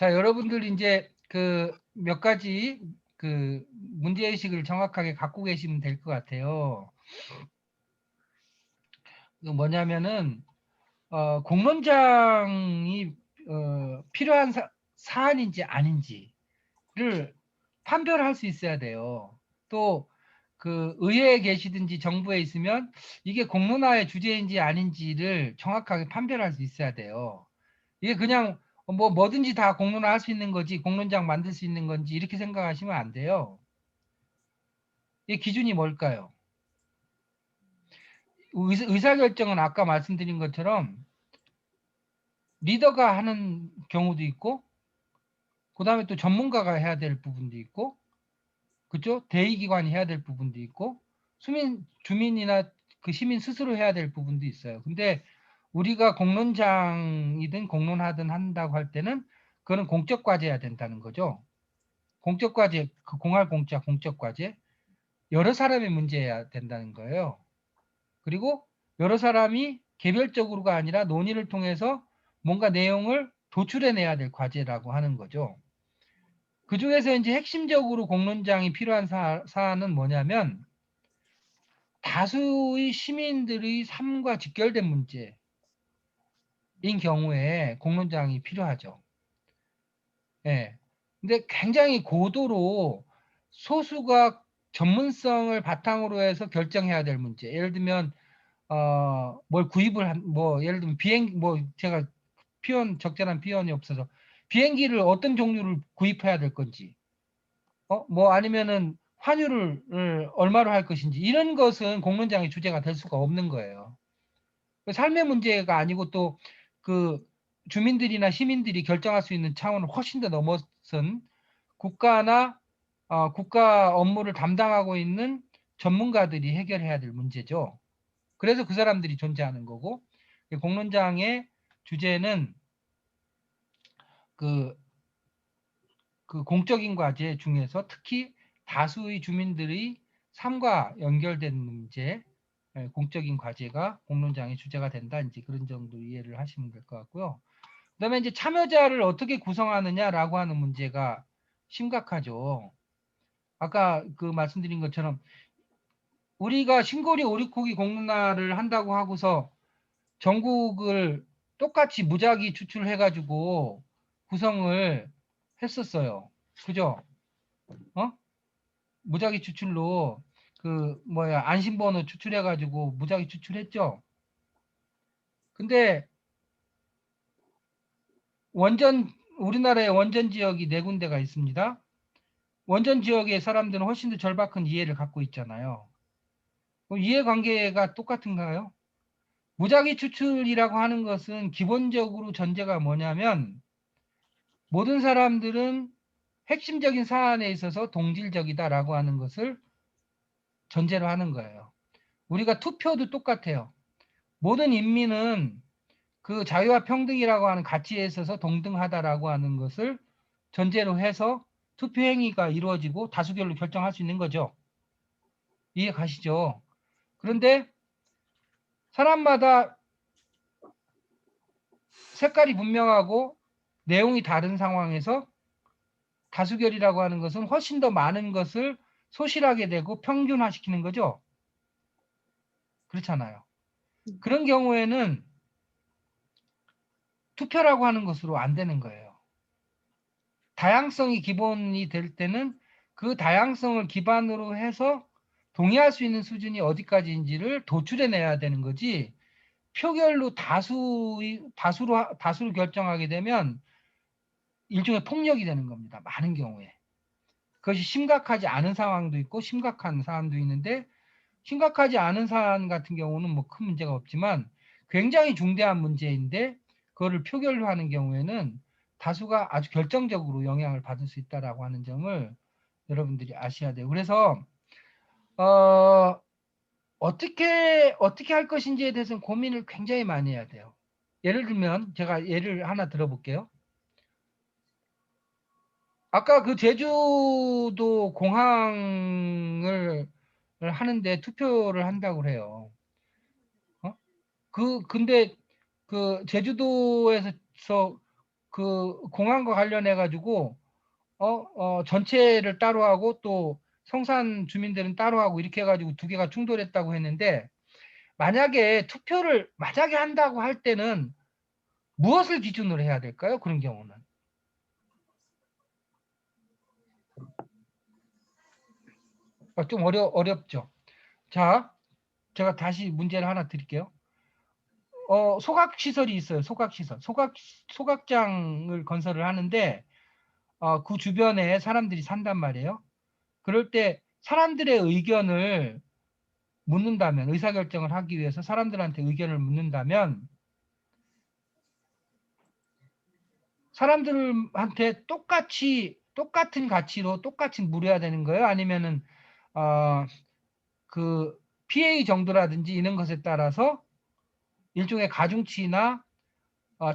자, 여러분들 이제 그 몇 가지 그 문제의식을 정확하게 갖고 계시면 될 것 같아요. 그 뭐냐면은, 공론장이, 필요한 사안인지 아닌지를 판별할 수 있어야 돼요. 또, 그 의회에 계시든지 정부에 있으면 이게 공론화의 주제인지 아닌지를 정확하게 판별할 수 있어야 돼요. 이게 그냥 뭐 뭐든지 다 공론화 할 수 있는 거지, 공론장 만들 수 있는 건지 이렇게 생각하시면 안 돼요. 이 기준이 뭘까요? 의사결정은 아까 말씀드린 것처럼 리더가 하는 경우도 있고, 그 다음에 또 전문가가 해야 될 부분도 있고, 그죠? 대의기관이 해야 될 부분도 있고, 주민이나 그 시민 스스로 해야 될 부분도 있어요. 근데 우리가 공론장이든 공론하든 한다고 할 때는 그거는 공적 과제해야 된다는 거죠. 공적 과제, 그 공할 공짜 공적 과제, 여러 사람의 문제여야 된다는 거예요. 그리고 여러 사람이 개별적으로가 아니라 논의를 통해서 뭔가 내용을 도출해내야 될 과제라고 하는 거죠. 그 중에서 이제 핵심적으로 공론장이 필요한 사안은 뭐냐면 다수의 시민들의 삶과 직결된 문제인 경우에 공론장이 필요하죠. 예. 근데 굉장히 고도로 소수가 전문성을 바탕으로 해서 결정해야 될 문제. 예를 들면 뭘 구입을 뭐 예를 들면 뭐 제가 적절한 표현이 없어서 비행기를 어떤 종류를 구입해야 될 건지, 뭐 아니면은 환율을 얼마로 할 것인지 이런 것은 공론장의 주제가 될 수가 없는 거예요. 삶의 문제가 아니고 또 그 주민들이나 시민들이 결정할 수 있는 차원을 훨씬 더 넘어선 국가나 국가 업무를 담당하고 있는 전문가들이 해결해야 될 문제죠. 그래서 그 사람들이 존재하는 거고, 공론장의 주제는 그, 그 공적인 과제 중에서 특히 다수의 주민들의 삶과 연결된 문제, 공적인 과제가 공론장의 주제가 된다. 이제 그런 정도 이해를 하시면 될 것 같고요. 그다음에 이제 참여자를 어떻게 구성하느냐라고 하는 문제가 심각하죠. 아까 그 말씀드린 것처럼 우리가 신고리 오리코기 공론화를 한다고 하고서 전국을 똑같이 무작위 추출해가지고 구성을 했었어요. 그죠? 어? 무작위 추출로 그 뭐야 안심번호 추출해가지고 무작위 추출했죠. 근데 원전 우리나라에 원전 지역이 네 군데가 있습니다. 원전 지역의 사람들은 훨씬 더 절박한 이해를 갖고 있잖아요. 이해관계가 똑같은가요? 무작위 추출이라고 하는 것은 기본적으로 전제가 뭐냐면 모든 사람들은 핵심적인 사안에 있어서 동질적이다라고 하는 것을 전제로 하는 거예요. 우리가 투표도 똑같아요. 모든 인민은 그 자유와 평등이라고 하는 가치에 있어서 동등하다라고 하는 것을 전제로 해서 투표 행위가 이루어지고 다수결로 결정할 수 있는 거죠. 이해 가시죠? 그런데 사람마다 색깔이 분명하고 내용이 다른 상황에서 다수결이라고 하는 것은 훨씬 더 많은 것을 소실하게 되고 평균화시키는 거죠. 그렇잖아요. 그런 경우에는 투표라고 하는 것으로 안 되는 거예요. 다양성이 기본이 될 때는 그 다양성을 기반으로 해서 동의할 수 있는 수준이 어디까지인지를 도출해내야 되는 거지. 표결로 다수로 결정하게 되면 일종의 폭력이 되는 겁니다. 많은 경우에. 그것이 심각하지 않은 상황도 있고 심각한 사안도 있는데, 심각하지 않은 사안 같은 경우는 뭐 큰 문제가 없지만 굉장히 중대한 문제인데 그거를 표결로 하는 경우에는 다수가 아주 결정적으로 영향을 받을 수 있다라고 하는 점을 여러분들이 아셔야 돼요. 그래서 어떻게 할 것인지에 대해서는 고민을 굉장히 많이 해야 돼요. 예를 들면 제가 예를 하나 들어볼게요. 아까 그 제주도 공항을 하는데 투표를 한다고 해요. 근데 그 제주도에서 그 공항과 관련해 가지고 전체를 따로 하고 또 성산 주민들은 따로 하고 이렇게 해가지고 두 개가 충돌했다고 했는데 만약에 투표를 만약에 한다고 할 때는 무엇을 기준으로 해야 될까요? 그런 경우는. 좀 어렵죠. 자, 제가 다시 문제를 하나 드릴게요. 소각시설이 있어요. 소각시설. 소각장을 건설을 하는데 그 주변에 사람들이 산단 말이에요. 그럴 때 사람들의 의견을 묻는다면, 의사결정을 하기 위해서 사람들한테 의견을 묻는다면 사람들한테 똑같은 가치로 똑같이 물어야 되는 거예요? 아니면은 그 PA 정도라든지 이런 것에 따라서 일종의 가중치나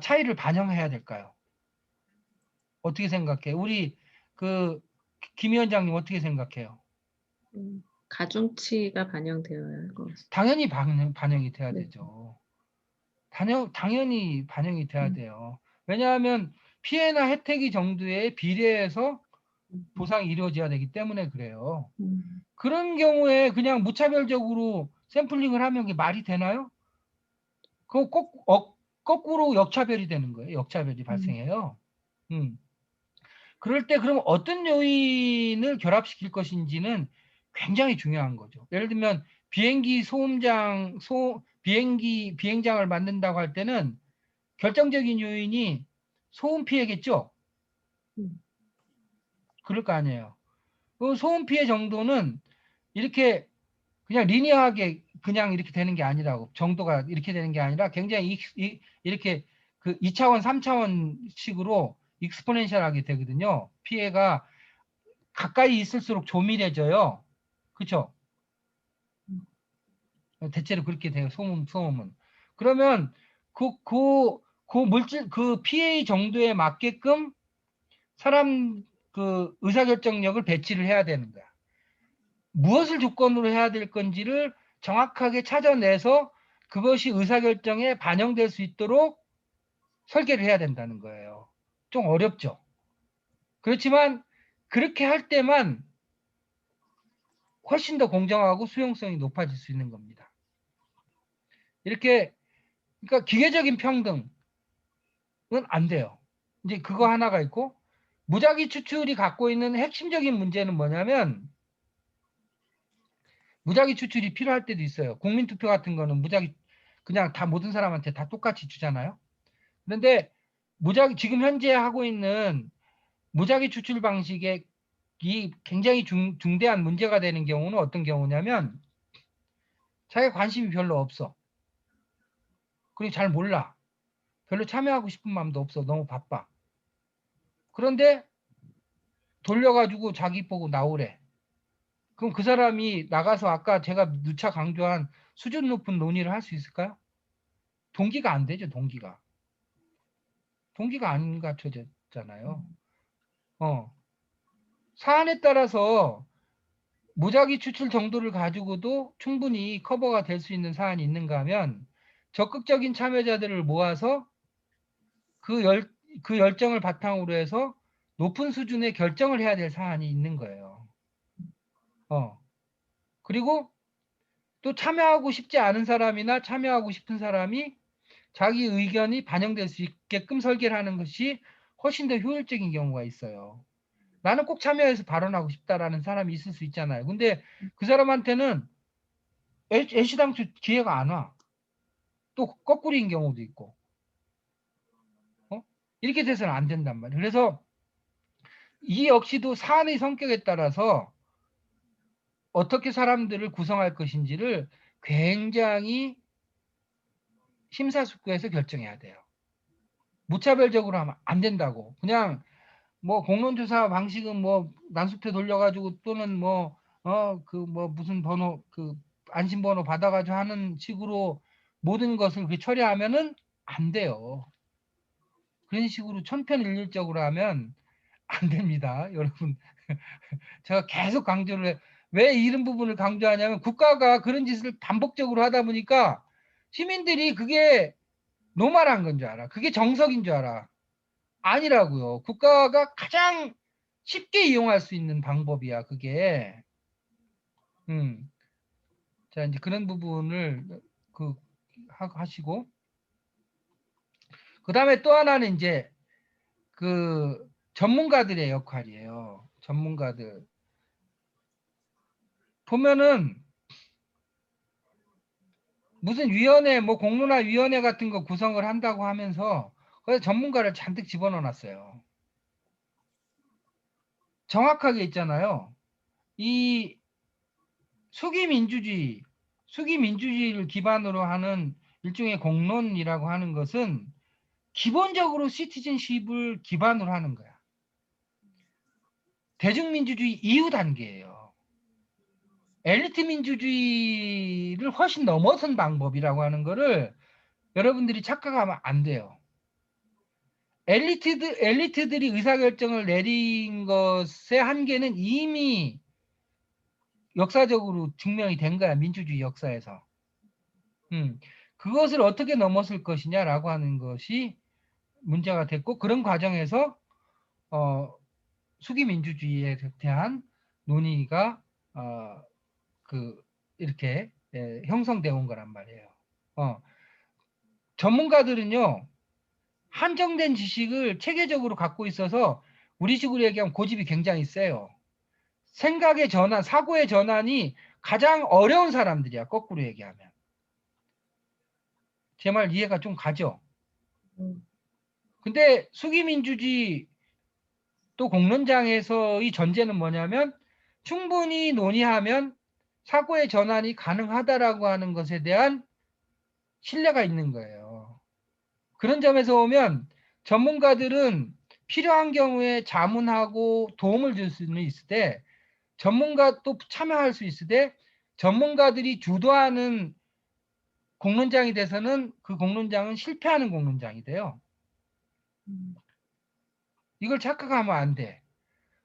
차이를 반영해야 될까요? 어떻게 생각해? 우리 그 김 위원장님 어떻게 생각해요? 가중치가 반영되어야 할 것 같습니다. 당연히 반영이 돼야 네. 되죠. 당연히 반영이 돼야 음, 돼요. 왜냐하면 피해나 혜택이 정도에 비례해서 음, 보상이 이루어져야 되기 때문에 그래요. 음, 그런 경우에 그냥 무차별적으로 샘플링을 하면 그게 말이 되나요? 그거 거꾸로 역차별이 되는 거예요. 역차별이 음, 발생해요. 음. 그럴 때 그럼 어떤 요인을 결합시킬 것인지는 굉장히 중요한 거죠. 예를 들면 비행기 소음장, 비행장을 만든다고 할 때는 결정적인 요인이 소음 피해겠죠? 음, 그럴 거 아니에요. 그 소음 피해 정도는 이렇게 그냥 리니어하게 그냥 이렇게 되는 게 아니라고 정도가 이렇게 되는 게 아니라 굉장히 이렇게 그 2차원, 3차원식으로 익스포넨셜하게 되거든요. 피해가 가까이 있을수록 조밀해져요. 그렇죠? 음, 대체로 그렇게 돼요. 소음은. 그러면 그 물질 그 pH 정도에 맞게끔 사람 그 의사결정력을 배치를 해야 되는 거야. 무엇을 조건으로 해야 될 건지를 정확하게 찾아내서 그것이 의사결정에 반영될 수 있도록 설계를 해야 된다는 거예요. 좀 어렵죠. 그렇지만 그렇게 할 때만 훨씬 더 공정하고 수용성이 높아질 수 있는 겁니다. 이렇게 그러니까 기계적인 평등은 안 돼요. 이제 그거 하나가 있고 무작위 추출이 갖고 있는 핵심적인 문제는 뭐냐면 무작위 추출이 필요할 때도 있어요. 국민투표 같은 거는 무작위 그냥 다 모든 사람한테 다 똑같이 주잖아요. 그런데 지금 현재 하고 있는 무작위 추출 방식의 이 굉장히 중대한 문제가 되는 경우는 어떤 경우냐면 자기 관심이 별로 없어. 그리고 잘 몰라. 별로 참여하고 싶은 마음도 없어. 너무 바빠. 그런데 돌려가지고 자기 보고 나오래. 그럼 그 사람이 나가서 아까 제가 누차 강조한 수준 높은 논의를 할 수 있을까요? 동기가 안 되죠, 동기가. 동기가 안 갖춰졌잖아요. 어. 사안에 따라서 무작위 추출 정도를 가지고도 충분히 커버가 될 수 있는 사안이 있는가 하면 적극적인 참여자들을 모아서 그 그 열정을 바탕으로 해서 높은 수준의 결정을 해야 될 사안이 있는 거예요. 어. 그리고 또 참여하고 싶지 않은 사람이나 참여하고 싶은 사람이 자기 의견이 반영될 수 있게끔 설계를 하는 것이 훨씬 더 효율적인 경우가 있어요. 나는 꼭 참여해서 발언하고 싶다라는 사람이 있을 수 있잖아요. 근데 그 사람한테는 애시당초 기회가 안 와. 또 거꾸리인 경우도 있고. 어? 이렇게 돼서는 안 된단 말이에요. 그래서 이 역시도 사안의 성격에 따라서 어떻게 사람들을 구성할 것인지를 굉장히 심사숙고해서 결정해야 돼요. 무차별적으로 하면 안 된다고. 그냥 뭐 공론조사 방식은 뭐 난수표 돌려가지고 또는 뭐 그 뭐 무슨 번호 그 안심번호 받아가지고 하는 식으로 모든 것을 그 처리하면은 안 돼요. 그런 식으로 천편일률적으로 하면 안 됩니다, 여러분. 제가 계속 강조를 해. 왜 이런 부분을 강조하냐면 국가가 그런 짓을 반복적으로 하다 보니까 시민들이 그게 노말한 건 줄 알아. 그게 정석인 줄 알아. 아니라고요. 국가가 가장 쉽게 이용할 수 있는 방법이야, 그게. 자, 이제 그런 부분을 하시고, 그 다음에 또 하나는 이제 그 전문가들의 역할이에요. 전문가들. 보면은 무슨 위원회, 뭐 공론화 위원회 같은 거 구성을 한다고 하면서 거기서 전문가를 잔뜩 집어넣어 놨어요. 정확하게 있잖아요. 이 수기민주주의를 기반으로 하는 일종의 공론이라고 하는 것은 기본적으로 시티즌십을 기반으로 하는 거야. 대중민주주의 이후 단계예요. 엘리트 민주주의를 훨씬 넘어선 방법이라고 하는 거를 여러분들이 착각하면 안 돼요. 엘리트들이 의사결정을 내린 것의 한계는 이미 역사적으로 증명이 된 거야. 민주주의 역사에서. 그것을 어떻게 넘어설 것이냐라고 하는 것이 문제가 됐고, 그런 과정에서 수기민주주의에 대한 논의가 이렇게 형성되어 온 거란 말이에요. 전문가들은요, 한정된 지식을 체계적으로 갖고 있어서 우리식으로 얘기하면 고집이 굉장히 세요. 생각의 전환, 사고의 전환이 가장 어려운 사람들이야, 거꾸로 얘기하면. 제 말 이해가 좀 가죠? 근데 수기민주주의 또 공론장에서의 전제는 뭐냐면 충분히 논의하면 사고의 전환이 가능하다라고 하는 것에 대한 신뢰가 있는 거예요. 그런 점에서 보면 전문가들은 필요한 경우에 자문하고 도움을 줄 수는 있을 때, 전문가 또 참여할 수 있을 때, 전문가들이 주도하는 공론장이 돼서는 그 공론장은 실패하는 공론장이 돼요. 이걸 착각하면 안 돼.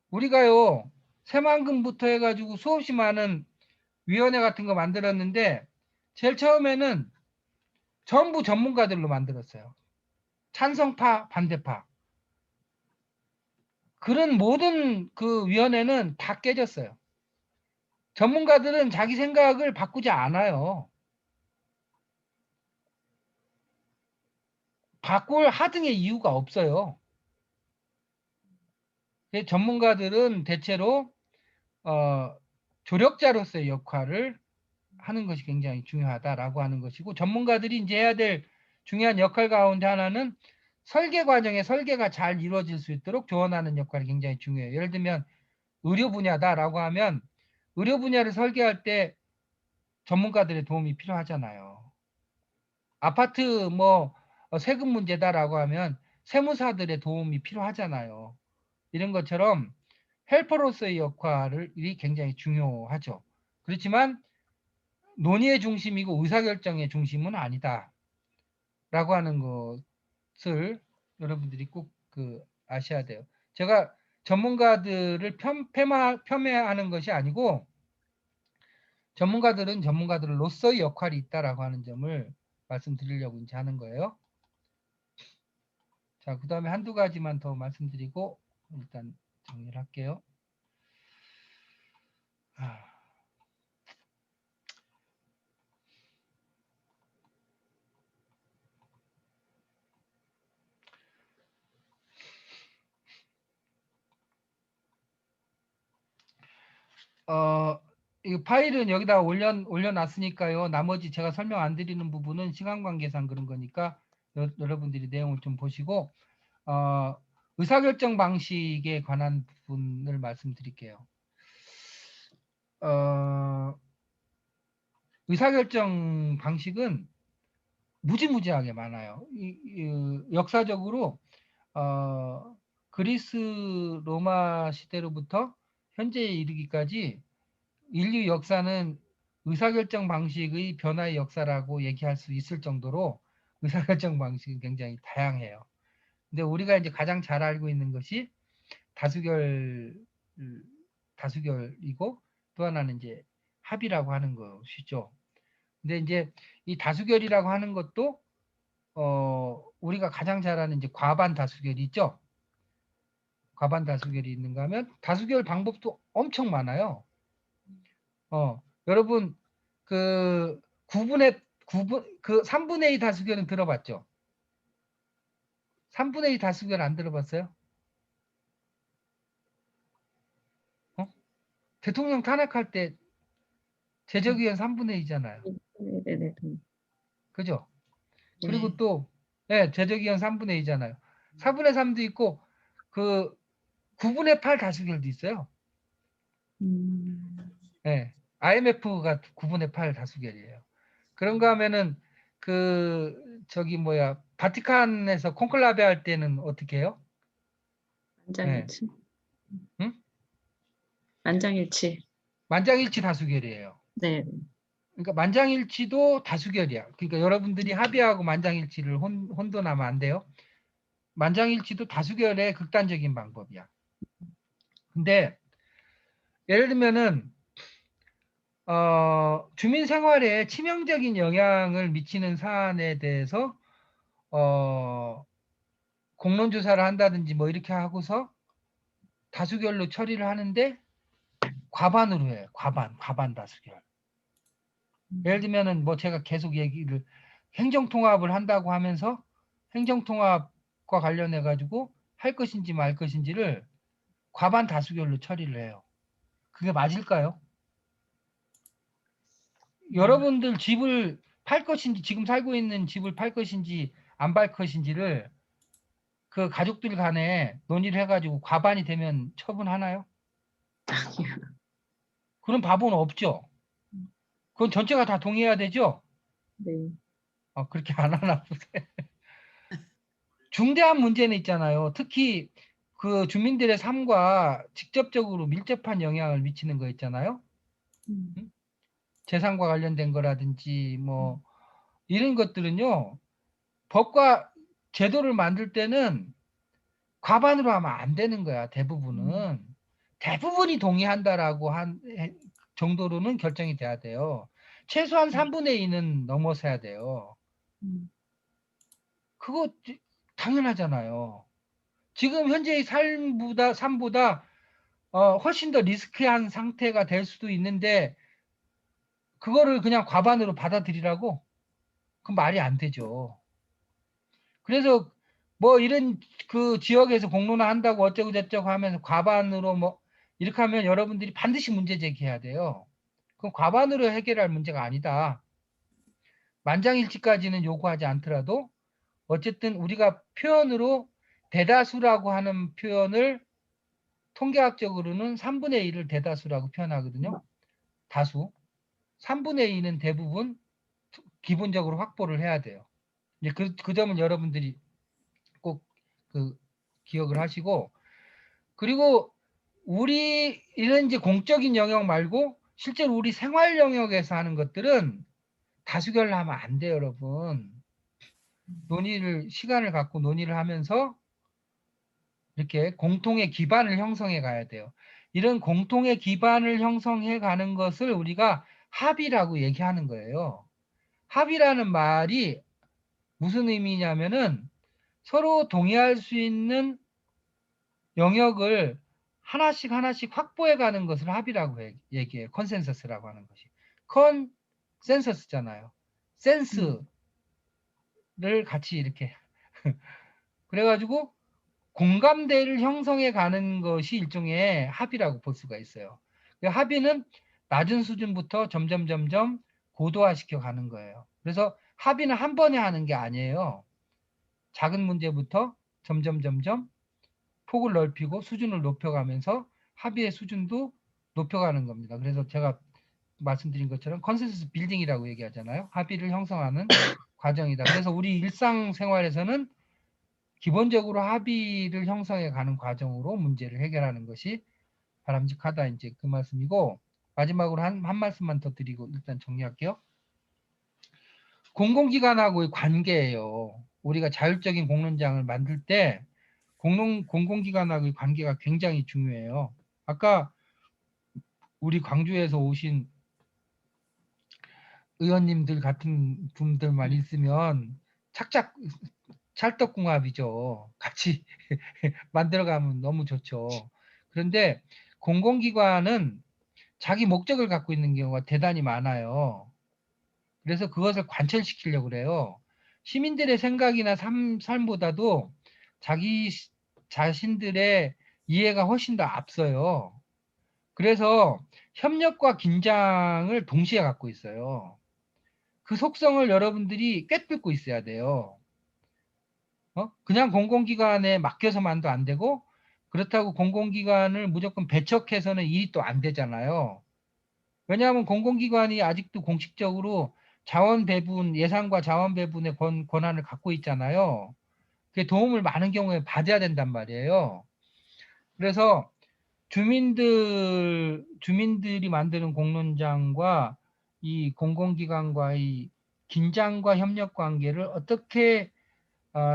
우리가요, 새만금부터 해가지고 수없이 많은 위원회 같은 거 만들었는데 제일 처음에는 전부 전문가들로 만들었어요. 찬성파, 반대파. 그런 모든 그 위원회는 다 깨졌어요. 전문가들은 자기 생각을 바꾸지 않아요. 바꿀 하등의 이유가 없어요. 전문가들은 대체로 조력자로서의 역할을 하는 것이 굉장히 중요하다라고 하는 것이고, 전문가들이 이제 해야 될 중요한 역할 가운데 하나는 설계 과정에 설계가 잘 이루어질 수 있도록 조언하는 역할이 굉장히 중요해요. 예를 들면 의료 분야다라고 하면 의료 분야를 설계할 때 전문가들의 도움이 필요하잖아요. 아파트 뭐 세금 문제다라고 하면 세무사들의 도움이 필요하잖아요. 이런 것처럼 헬퍼로서의 역할이 굉장히 중요하죠. 그렇지만 논의의 중심이고 의사결정의 중심은 아니다 라고 하는 것을 여러분들이 꼭 아셔야 돼요. 제가 전문가들을 폄훼하는 것이 아니고, 전문가들은 전문가들로서의 역할이 있다라고 하는 점을 말씀드리려고 이제 하는 거예요. 자, 그 다음에 한두 가지만 더 말씀드리고 일단 정리를 할게요. 이 파일은 여기다 올려놨으니까요. 나머지 제가 설명 안 드리는 부분은 시간 관계상 그런 거니까 여러분들이 내용을 좀 보시고, 의사결정 방식에 관한 부분을 말씀드릴게요. 의사결정 방식은 무지무지하게 많아요. 역사적으로 그리스 로마 시대로부터 현재에 이르기까지 인류 역사는 의사결정 방식의 변화의 역사라고 얘기할 수 있을 정도로 의사결정 방식이 굉장히 다양해요. 근데 우리가 이제 가장 잘 알고 있는 것이 다수결이고, 또 하나는 이제 합의라고 하는 것이죠. 근데 이제 이 다수결이라고 하는 것도 우리가 가장 잘 아는 이제 과반 다수결이 있죠. 과반 다수결이 있는가 하면 다수결 방법도 엄청 많아요. 여러분 그 3분의 2 다수결은 들어봤죠? 3분의 2 다수결 안 들어봤어요? 대통령 탄핵할 때 제적의원 3분의 2잖아요. 네네네. 그죠? 네. 그리고 또 제적의원 3분의 2잖아요. 4분의 3도 있고 그 9분의 8 다수결도 있어요. 네. IMF가 9분의 8 다수결이에요. 그런가 하면은 바티칸에서 콘클라베 할 때는 어떻게 해요? 만장일치. 응? 만장일치. 만장일치 다수결이에요. 네. 그러니까 만장일치도 다수결이야. 그러니까 여러분들이 합의하고 만장일치를 혼돈하면 안 돼요. 만장일치도 다수결의 극단적인 방법이야. 근데 예를 들면은 주민 생활에 치명적인 영향을 미치는 사안에 대해서 공론조사를 한다든지 뭐 이렇게 하고서 다수결로 처리를 하는데 과반으로 해요. 과반 다수결. 예를 들면은 뭐 제가 계속 얘기를 행정통합을 한다고 하면서 행정통합과 관련해 가지고 할 것인지 말 것인지를 과반 다수결로 처리를 해요. 그게 맞을까요? 여러분들 집을 팔 것인지 지금 살고 있는 집을 팔 것인지 안 팔 것인지를 그 가족들 간에 논의를 해가지고 과반이 되면 처분하나요? 아니요. 그런 바보는 없죠. 그건 전체가 다 동의해야 되죠. 네. 그렇게 안 하나 보세. 중대한 문제는 있잖아요. 특히 그 주민들의 삶과 직접적으로 밀접한 영향을 미치는 거 있잖아요. 응? 재산과 관련된 거라든지 뭐 이런 것들은요. 법과 제도를 만들 때는 과반으로 하면 안 되는 거야. 대부분은. 대부분이 동의한다라고 한 정도로는 결정이 돼야 돼요. 최소한 3분의 2는 넘어서야 돼요. 그거 당연하잖아요. 지금 현재의 삶보다 훨씬 더 리스크한 상태가 될 수도 있는데 그거를 그냥 과반으로 받아들이라고? 그건 말이 안 되죠. 그래서 뭐 이런 그 지역에서 공론화 한다고 어쩌고 저쩌고 하면서 과반으로 뭐 이렇게 하면 여러분들이 반드시 문제 제기해야 돼요. 그럼 과반으로 해결할 문제가 아니다. 만장일치까지는 요구하지 않더라도 어쨌든 우리가 표현으로 대다수라고 하는 표현을 통계학적으로는 3분의 1을 대다수라고 표현하거든요. 다수. 3분의 2는 대부분 기본적으로 확보를 해야 돼요. 이제 그 점은 여러분들이 꼭 그 기억을 하시고, 그리고 우리 이런 이제 공적인 영역 말고 실제로 우리 생활 영역에서 하는 것들은 다수결로 하면 안 돼요, 여러분. 시간을 갖고 논의를 하면서 이렇게 공통의 기반을 형성해 가야 돼요. 이런 공통의 기반을 형성해 가는 것을 우리가 합의라고 얘기하는 거예요. 합의라는 말이 무슨 의미냐면은 서로 동의할 수 있는 영역을 하나씩 하나씩 확보해 가는 것을 합의라고 얘기해요. 컨센서스라고 하는 것이. 컨센서스잖아요. 센스를 같이 이렇게 그래가지고 공감대를 형성해 가는 것이 일종의 합의라고 볼 수가 있어요. 그 합의는 낮은 수준부터 점점 고도화시켜 가는 거예요. 그래서 합의는 한 번에 하는 게 아니에요. 작은 문제부터 점점 폭을 넓히고 수준을 높여가면서 합의의 수준도 높여가는 겁니다. 그래서 제가 말씀드린 것처럼 컨센서스 빌딩이라고 얘기하잖아요. 합의를 형성하는 과정이다. 그래서 우리 일상생활에서는 기본적으로 합의를 형성해 가는 과정으로 문제를 해결하는 것이 바람직하다. 이제 그 말씀이고, 마지막으로 한 말씀만 더 드리고 일단 정리할게요. 공공기관하고의 관계예요. 우리가 자율적인 공론장을 만들 때 공공기관하고의 관계가 굉장히 중요해요. 아까 우리 광주에서 오신 의원님들 같은 분들만 있으면 착착 찰떡궁합이죠. 같이 만들어가면 너무 좋죠. 그런데 공공기관은 자기 목적을 갖고 있는 경우가 대단히 많아요. 그래서 그것을 관철시키려고 그래요. 시민들의 생각이나 삶보다도 자기 자신들의 이해가 훨씬 더 앞서요. 그래서 협력과 긴장을 동시에 갖고 있어요. 그 속성을 여러분들이 꿰뚫고 있어야 돼요. 그냥 공공기관에 맡겨서만도 안 되고, 그렇다고 공공기관을 무조건 배척해서는 일이 또 안 되잖아요. 왜냐하면 공공기관이 아직도 공식적으로 자원 배분, 예산과 자원 배분의 권한을 갖고 있잖아요. 그 도움을 많은 경우에 받아야 된단 말이에요. 그래서 주민들이 만드는 공론장과 이 공공기관과의 긴장과 협력 관계를 어떻게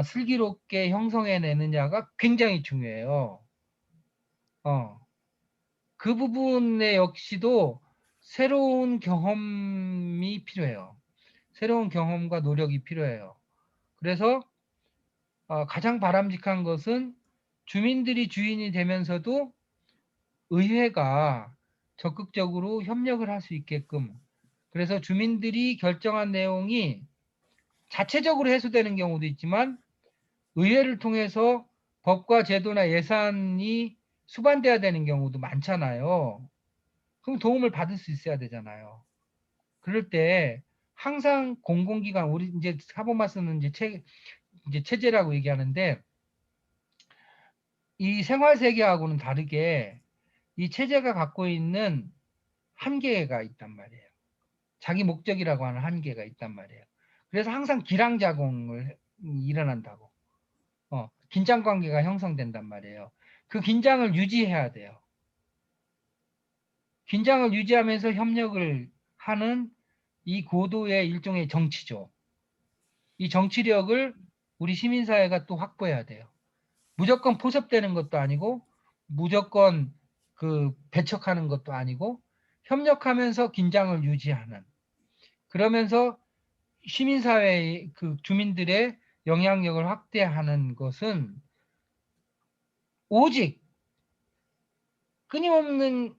슬기롭게 형성해내느냐가 굉장히 중요해요. 그 부분에 역시도 새로운 경험이 필요해요. 새로운 경험과 노력이 필요해요. 그래서 가장 바람직한 것은 주민들이 주인이 되면서도 의회가 적극적으로 협력을 할 수 있게끔, 그래서 주민들이 결정한 내용이 자체적으로 해소되는 경우도 있지만 의회를 통해서 법과 제도나 예산이 수반돼야 되는 경우도 많잖아요. 그럼 도움을 받을 수 있어야 되잖아요. 그럴 때 항상 공공기관, 우리 이제 사법만 쓰는 이제 체제라고 얘기하는데, 이 생활세계하고는 다르게 이 체제가 갖고 있는 한계가 있단 말이에요. 자기 목적이라고 하는 한계가 있단 말이에요. 그래서 항상 기량작용을 일어난다고. 긴장 관계가 형성된단 말이에요. 그 긴장을 유지해야 돼요. 긴장을 유지하면서 협력을 하는 이 고도의 일종의 정치죠. 이 정치력을 우리 시민사회가 또 확보해야 돼요. 무조건 포섭되는 것도 아니고, 무조건 그 배척하는 것도 아니고, 협력하면서 긴장을 유지하는. 그러면서 시민사회의 그 주민들의 영향력을 확대하는 것은 오직 끊임없는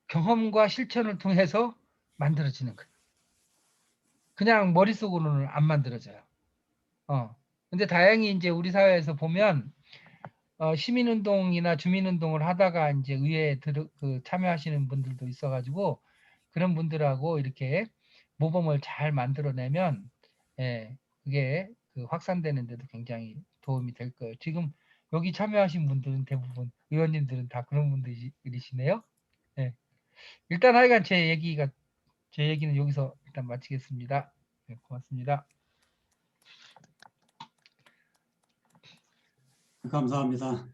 경험과 실천을 통해서 만들어지는 거예요. 그냥 머릿속으로는 안 만들어져요. 근데 다행히 이제 우리 사회에서 보면 시민운동이나 주민운동을 하다가 이제 의회에 참여하시는 분들도 있어가지고 그런 분들하고 이렇게 모범을 잘 만들어내면 그게 그 확산되는데도 굉장히 도움이 될 거예요. 지금 여기 참여하신 분들은 대부분 의원님들은 다 그런 분들이시네요. 예. 일단 하여간 제 얘기는 여기서 일단 마치겠습니다. 네, 고맙습니다. 감사합니다.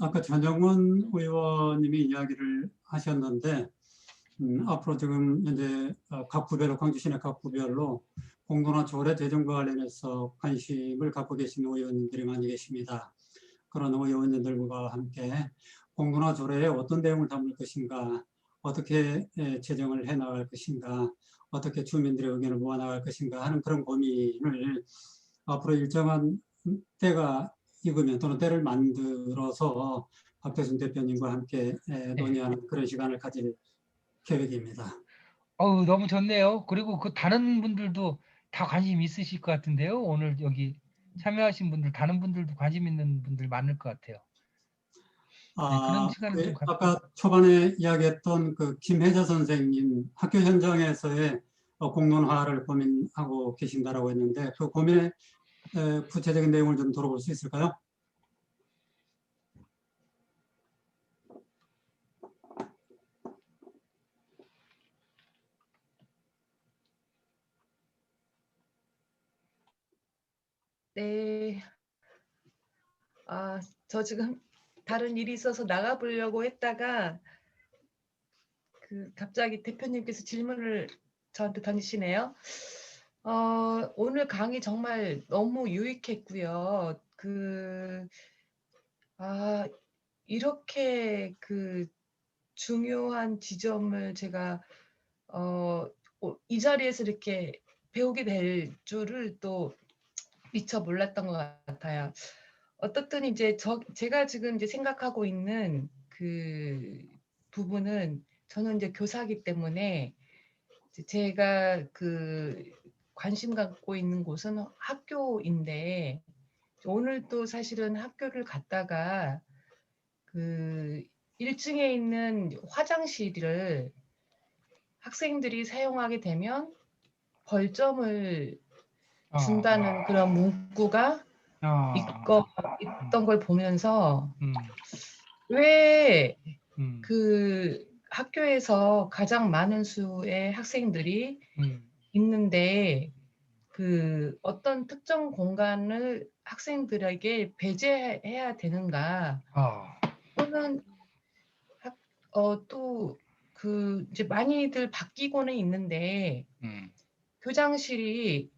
아까 전정문 의원님이 이야기를 하셨는데, 앞으로 지금 현재 각 구별로, 광주시내 각 구별로 공론화 조례 제정과 관련해서 관심을 갖고 계시는 의원님들이 많이 계십니다. 그런 의원님들과 함께 공론화 조례에 어떤 내용을 담을 것인가, 어떻게 제정을 해나갈 것인가, 어떻게 주민들의 의견을 모아나갈 것인가 하는 그런 고민을 앞으로 일정한 때가 익으면 또는 때를 만들어서 박태순 대표님과 함께 논의하는 그런 시간을 가질 계획입니다. 너무 좋네요. 그리고 그 다른 분들도 다 관심 있으실 것 같은데요. 오늘 여기 참여하신 분들, 다른 분들도 관심 있는 분들 많을 것 같아요. 네, 그런 시간을 좀 아까 초반에 이야기했던 그 김혜자 선생님 학교 현장에서의 공론화를 고민하고 계신다라고 했는데 그 고민의 구체적인 내용을 좀 들어볼 수 있을까요? 네. 저 지금 다른 일이 있어서 나가보려고 했다가 갑자기 대표님께서 질문을 저한테 던지시네요. 오늘 강의 정말 너무 유익했고요. 이렇게 중요한 지점을 제가 이 자리에서 이렇게 배우게 될 줄을 또 미처 몰랐던 것 같아요. 어떻든 이제 제가 지금 이제 생각하고 있는 그 부분은 저는 이제 교사기 때문에 제가 그 관심 갖고 있는 곳은 학교인데 오늘 또 사실은 학교를 갔다가 그 1층에 있는 화장실을 학생들이 사용하게 되면 벌점을 준다는 그런 문구가 있던 걸 보면서 왜 그 학교에서 가장 많은 수의 학생들이 있는데 그 어떤 특정 공간을 학생들에게 배제해야 되는가 또는 또 그 이제 많이들 바뀌고는 있는데 교장실이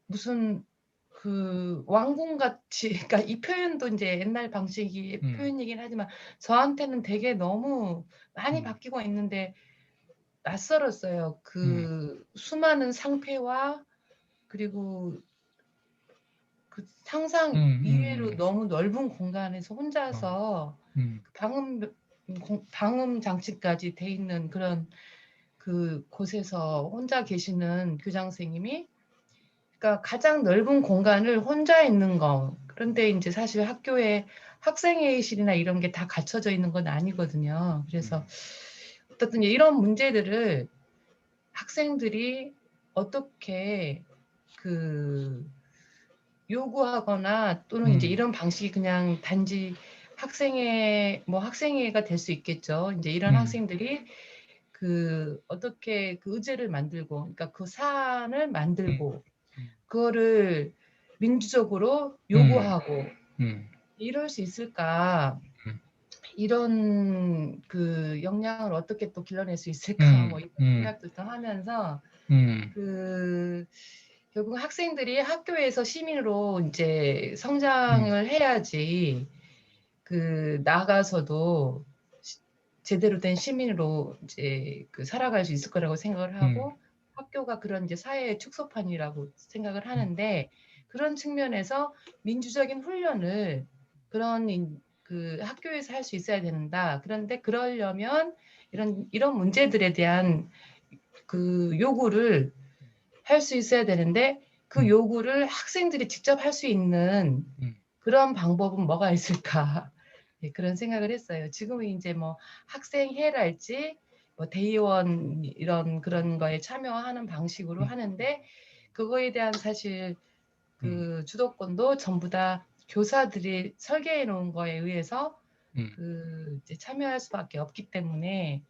무슨 그 왕궁같이 그러니까 이 표현도 이제 옛날 방식의 표현이긴 하지만 저한테는 되게 너무 많이 바뀌고 있는데 낯설었어요. 그 수많은 상패와 그리고 그 상상 이외로 너무 넓은 공간에서 혼자서 방음 장치까지 돼 있는 그런 그 곳에서 혼자 계시는 교장 선생님이 그러니까 가장 넓은 공간을 혼자 있는 거. 그런데 이제 사실 학교에 학생회의실이나 이런 게 다 갖춰져 있는 건 아니거든요. 그래서 어떻든 이런 문제들을 학생들이 어떻게 그 요구하거나 또는 이제 이런 방식이 그냥 단지 학생회가 될 수 있겠죠. 이제 이런 학생들이 그 어떻게 그 의제를 만들고, 그러니까 그 사안을 만들고, 그거를 민주적으로 요구하고 이럴 수 있을까? 이런 그 역량을 어떻게 또 길러낼 수 있을까? 뭐 이런 생각도 좀 하면서 그 결국 학생들이 학교에서 시민으로 이제 성장을 해야지 그 나가서도 제대로 된 시민으로 이제 그 살아갈 수 있을 거라고 생각을 하고 학교가 그런 이제 사회의 축소판이라고 생각을 하는데 그런 측면에서 민주적인 훈련을 그런 그 학교에서 할 수 있어야 된다. 그런데 그러려면 이런 문제들에 대한 그 요구를 할 수 있어야 되는데 그 요구를 학생들이 직접 할 수 있는 그런 방법은 뭐가 있을까? 네, 그런 생각을 했어요. 지금은 이제 뭐 학생회랄지 뭐 대의원 이런 그런 거에 참여하는 방식으로 하는데 그거에 대한 사실 그 주도권도 전부 다 교사들이 설계해 놓은 거에 의해서 그 이제 참여할 수밖에 없기 때문에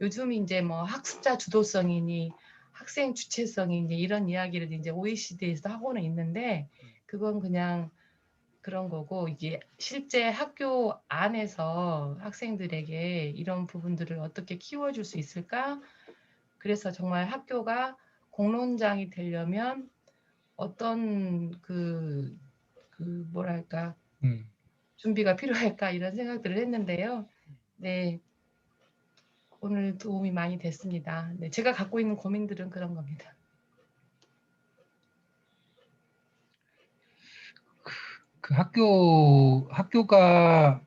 요즘 이제 뭐 학습자 주도성이니 학생 주체성이니 이런 이야기를 이제 OECD에서 하고는 있는데 그건 그냥 그런 거고 이게 실제 학교 안에서 학생들에게 이런 부분들을 어떻게 키워줄 수 있을까? 그래서 정말 학교가 공론장이 되려면 어떤 그 뭐랄까 준비가 필요할까 이런 생각들을 했는데요. 네, 오늘 도움이 많이 됐습니다. 네, 제가 갖고 있는 고민들은 그런 겁니다. 그 학교가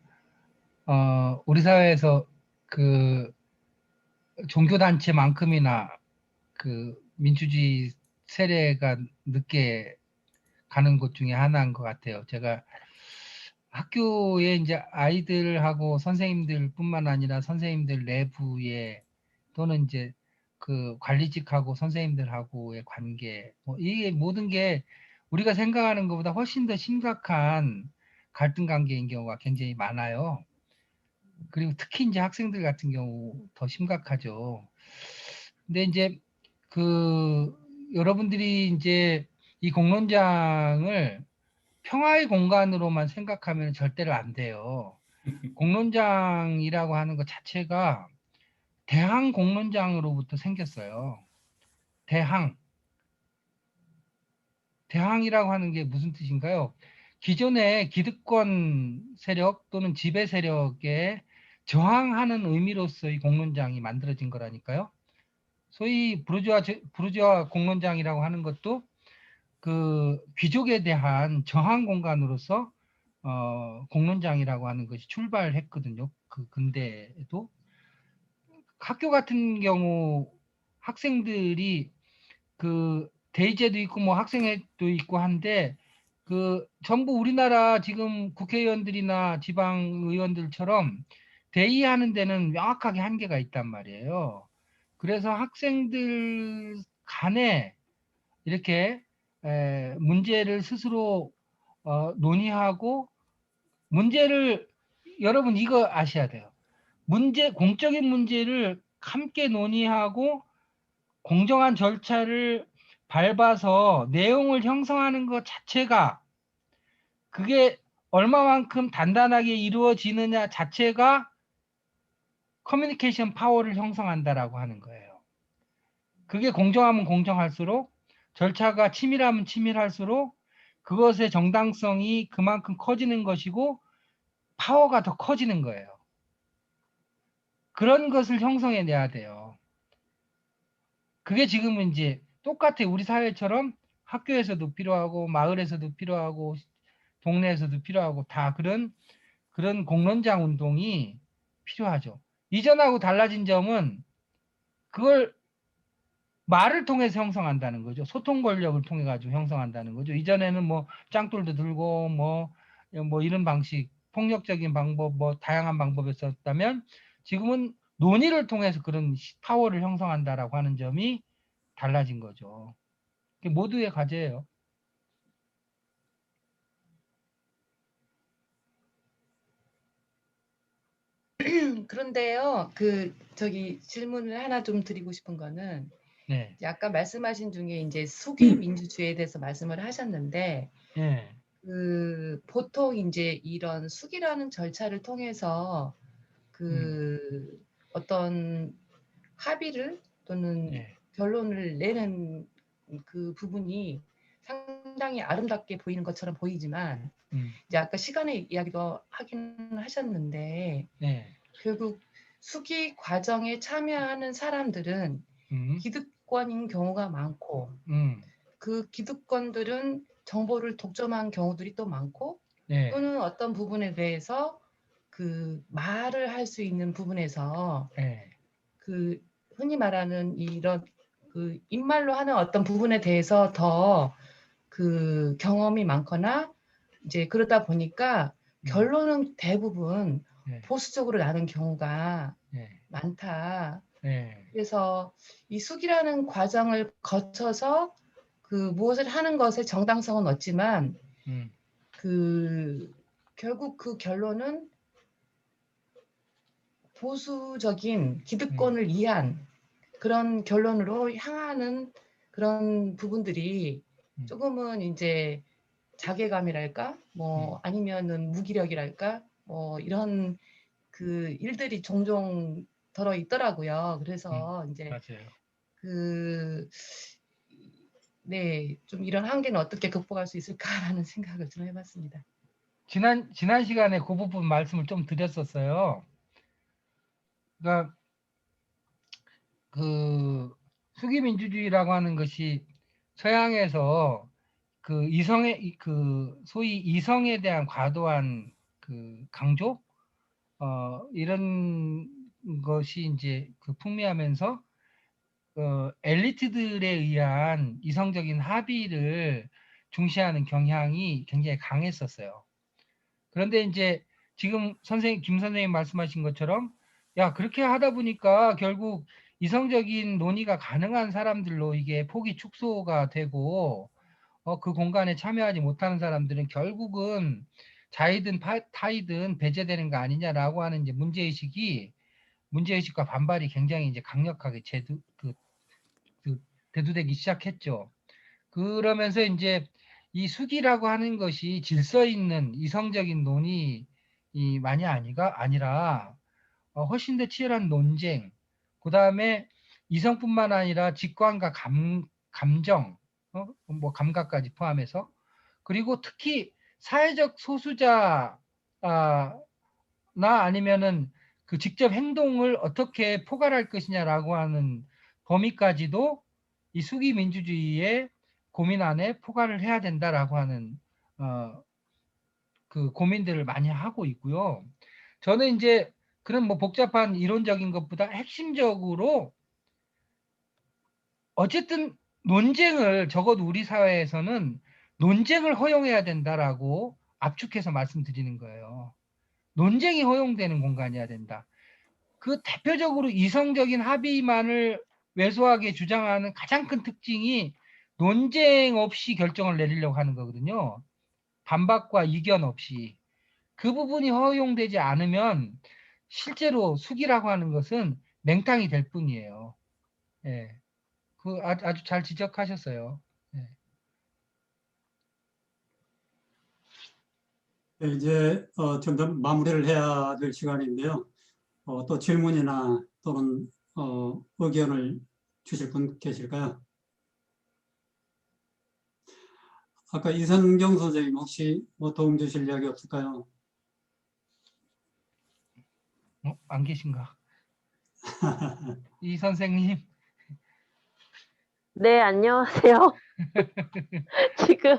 우리 사회에서 그 종교단체만큼이나 그 민주주의 세례가 늦게 가는 곳 중에 하나인 것 같아요. 제가 학교에 이제 아이들하고 선생님들뿐만 아니라 선생님들 내부에 또는 이제 그 관리직하고 선생님들하고의 관계, 뭐 이게 모든 게 우리가 생각하는 것보다 훨씬 더 심각한 갈등 관계인 경우가 굉장히 많아요. 그리고 특히 이제 학생들 같은 경우 더 심각하죠. 근데 이제 그 여러분들이 이제 이 공론장을 평화의 공간으로만 생각하면 절대로 안 돼요. 공론장이라고 하는 것 자체가 대항 공론장으로부터 생겼어요. 대항이라고 하는 게 무슨 뜻인가요? 기존의 기득권 세력 또는 지배 세력에 저항하는 의미로서 이 공론장이 만들어진 거라니까요. 소위 부르주아 공론장이라고 하는 것도 그 귀족에 대한 저항 공간으로서 공론장이라고 하는 것이 출발했거든요. 그 근대에도 학교 같은 경우 학생들이 그 대의제도 있고 뭐 학생회도 있고 한데 그 전부 우리나라 지금 국회의원들이나 지방 의원들처럼 대의하는 데는 명확하게 한계가 있단 말이에요. 그래서 학생들 간에 이렇게 문제를 스스로 논의하고 문제를 여러분 이거 아셔야 돼요. 공적인 문제를 함께 논의하고 공정한 절차를 밟아서 내용을 형성하는 것 자체가 그게 얼마만큼 단단하게 이루어지느냐 자체가 커뮤니케이션 파워를 형성한다라고 하는 거예요. 그게 공정하면 공정할수록 절차가 치밀하면 치밀할수록 그것의 정당성이 그만큼 커지는 것이고 파워가 더 커지는 거예요. 그런 것을 형성해내야 돼요. 그게 지금은 이제 똑같아. 우리 사회처럼 학교에서도 필요하고 마을에서도 필요하고 동네에서도 필요하고 다 그런 공론장 운동이 필요하죠. 이전하고 달라진 점은 그걸 말을 통해서 형성한다는 거죠. 소통 권력을 통해 가지고 형성한다는 거죠. 이전에는 뭐 짱돌도 들고 뭐 이런 방식, 폭력적인 방법, 뭐 다양한 방법을 썼다면 지금은 논의를 통해서 그런 파워를 형성한다라고 하는 점이 달라진 거죠. 그게 모두의 과제예요. 그런데요, 저기 질문을 하나 좀 드리고 싶은 거는, 네. 이제 아까 말씀하신 중에 이제 수기 민주주의에 대해서 말씀을 하셨는데, 네. 보통 이제 이런 수기라는 절차를 통해서 어떤 합의를 또는 네. 결론을 내는 그 부분이 상당히 아름답게 보이는 것처럼 보이지만, 이제 아까 시간의 이야기도 하긴 하셨는데, 네. 결국 수기 과정에 참여하는 사람들은 기득권인 경우가 많고 그 기득권들은 정보를 독점한 경우들이 또 많고 네. 또는 어떤 부분에 대해서 그 말을 할 수 있는 부분에서 네. 그 흔히 말하는 이런 그 입말로 하는 어떤 부분에 대해서 더 그 경험이 많거나 이제 그러다 보니까 결론은 대부분 네. 보수적으로 나는 경우가 네. 많다. 네. 그래서 이 수기라는 과정을 거쳐서 그 무엇을 하는 것에 정당성은 없지만 그 결국 그 결론은 보수적인 기득권을 위한 그런 결론으로 향하는 그런 부분들이 조금은 이제 자괴감이랄까 뭐 아니면은 무기력이랄까 뭐 이런 그 일들이 종종 들어 있더라고요. 그래서 이제 맞아요. 네, 좀 이런 한계는 어떻게 극복할 수 있을까라는 생각을 좀 해봤습니다. 지난 시간에 그 부분 말씀을 좀 드렸었어요. 그러니까 그 수기민주주의라고 하는 것이 서양에서 그 소위 이성에 대한 과도한 그 강조 이런 것이 이제 그 풍미하면서 엘리트들에 의한 이성적인 합의를 중시하는 경향이 굉장히 강했었어요. 그런데 이제 지금 김 선생님 말씀하신 것처럼 야, 그렇게 하다 보니까 결국 이성적인 논의가 가능한 사람들로 이게 폭이 축소가 되고 그 공간에 참여하지 못하는 사람들은 결국은 자이든 타이든 배제되는 거 아니냐라고 하는 이제 문제의식과 반발이 굉장히 이제 강력하게 대두되기 시작했죠. 그러면서 이제 이 수기라고 하는 것이 질서 있는 이성적인 논의만이 아니라 훨씬 더 치열한 논쟁, 그 다음에 이성뿐만 아니라 직관과 감정, 뭐 감각까지 포함해서 그리고 특히 사회적 소수자나 아니면은 그 직접 행동을 어떻게 포괄할 것이냐라고 하는 범위까지도 이 수기 민주주의의 고민 안에 포괄을 해야 된다라고 하는 그 고민들을 많이 하고 있고요. 저는 이제 그런 뭐 복잡한 이론적인 것보다 핵심적으로 어쨌든 논쟁을 적어도 우리 사회에서는 논쟁을 허용해야 된다라고 압축해서 말씀드리는 거예요. 논쟁이 허용되는 공간이어야 된다. 그 대표적으로 이성적인 합의만을 왜소하게 주장하는 가장 큰 특징이 논쟁 없이 결정을 내리려고 하는 거거든요. 반박과 이견 없이. 그 부분이 허용되지 않으면 실제로 숙이라고 하는 것은 맹탕이 될 뿐이에요. 예. 그 아주 잘 지적하셨어요. 예. 네, 이제 점점 마무리를 해야 될 시간인데요. 또 질문이나 또는 의견을 주실 분 계실까요? 아까 이선경 선생님 혹시 뭐 도움 주실 이야기 없을까요? 안 계신가? 이 선생님. 네, 안녕하세요. 지금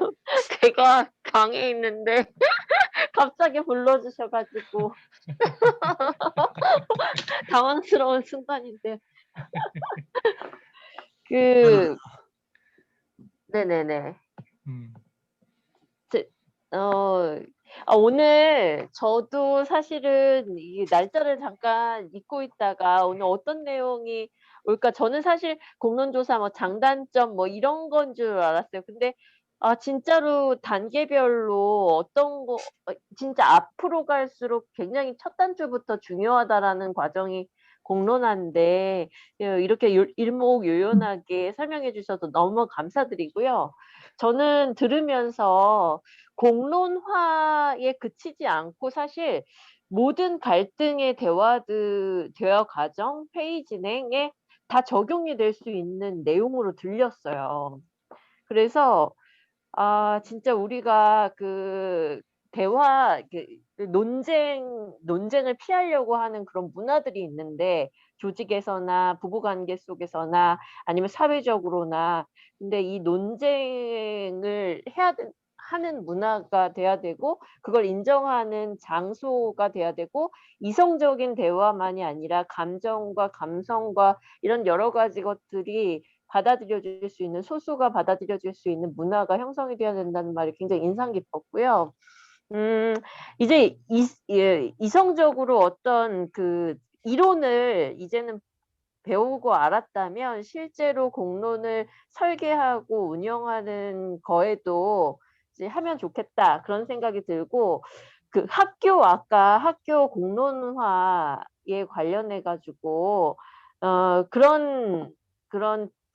제가 방에 있는데 갑자기 불러주셔가지고 당황스러운 순간인데 네네네. 오늘 저도 사실은 이 날짜를 잠깐 잊고 있다가 오늘 어떤 내용이 올까, 저는 사실 공론조사 뭐 장단점 뭐 이런 건 줄 알았어요. 근데 진짜로 단계별로 어떤 거 진짜 앞으로 갈수록 굉장히 첫 단추부터 중요하다라는 과정이 공론화인데 이렇게 일목요연하게 설명해 주셔서 너무 감사드리고요. 저는 들으면서 공론화에 그치지 않고 사실 모든 갈등의 대화 과정, 회의 진행에 다 적용이 될 수 있는 내용으로 들렸어요. 그래서 진짜 우리가 그 대화, 논쟁을 피하려고 하는 그런 문화들이 있는데, 조직에서나 부부관계 속에서나 아니면 사회적으로나, 근데 이 논쟁을 하는 문화가 돼야 되고, 그걸 인정하는 장소가 돼야 되고, 이성적인 대화만이 아니라 감정과 감성과 이런 여러 가지 것들이 받아들여질 수 있는, 소수가 받아들여질 수 있는 문화가 형성이 되어야 된다는 말이 굉장히 인상 깊었고요. 이제 이성적으로 어떤 그 이론을 이제는 배우고 알았다면 실제로 공론을 설계하고 운영하는 거에도 이제 하면 좋겠다, 그런 생각이 들고, 그 아까 학교 공론화에 관련해 가지고 그런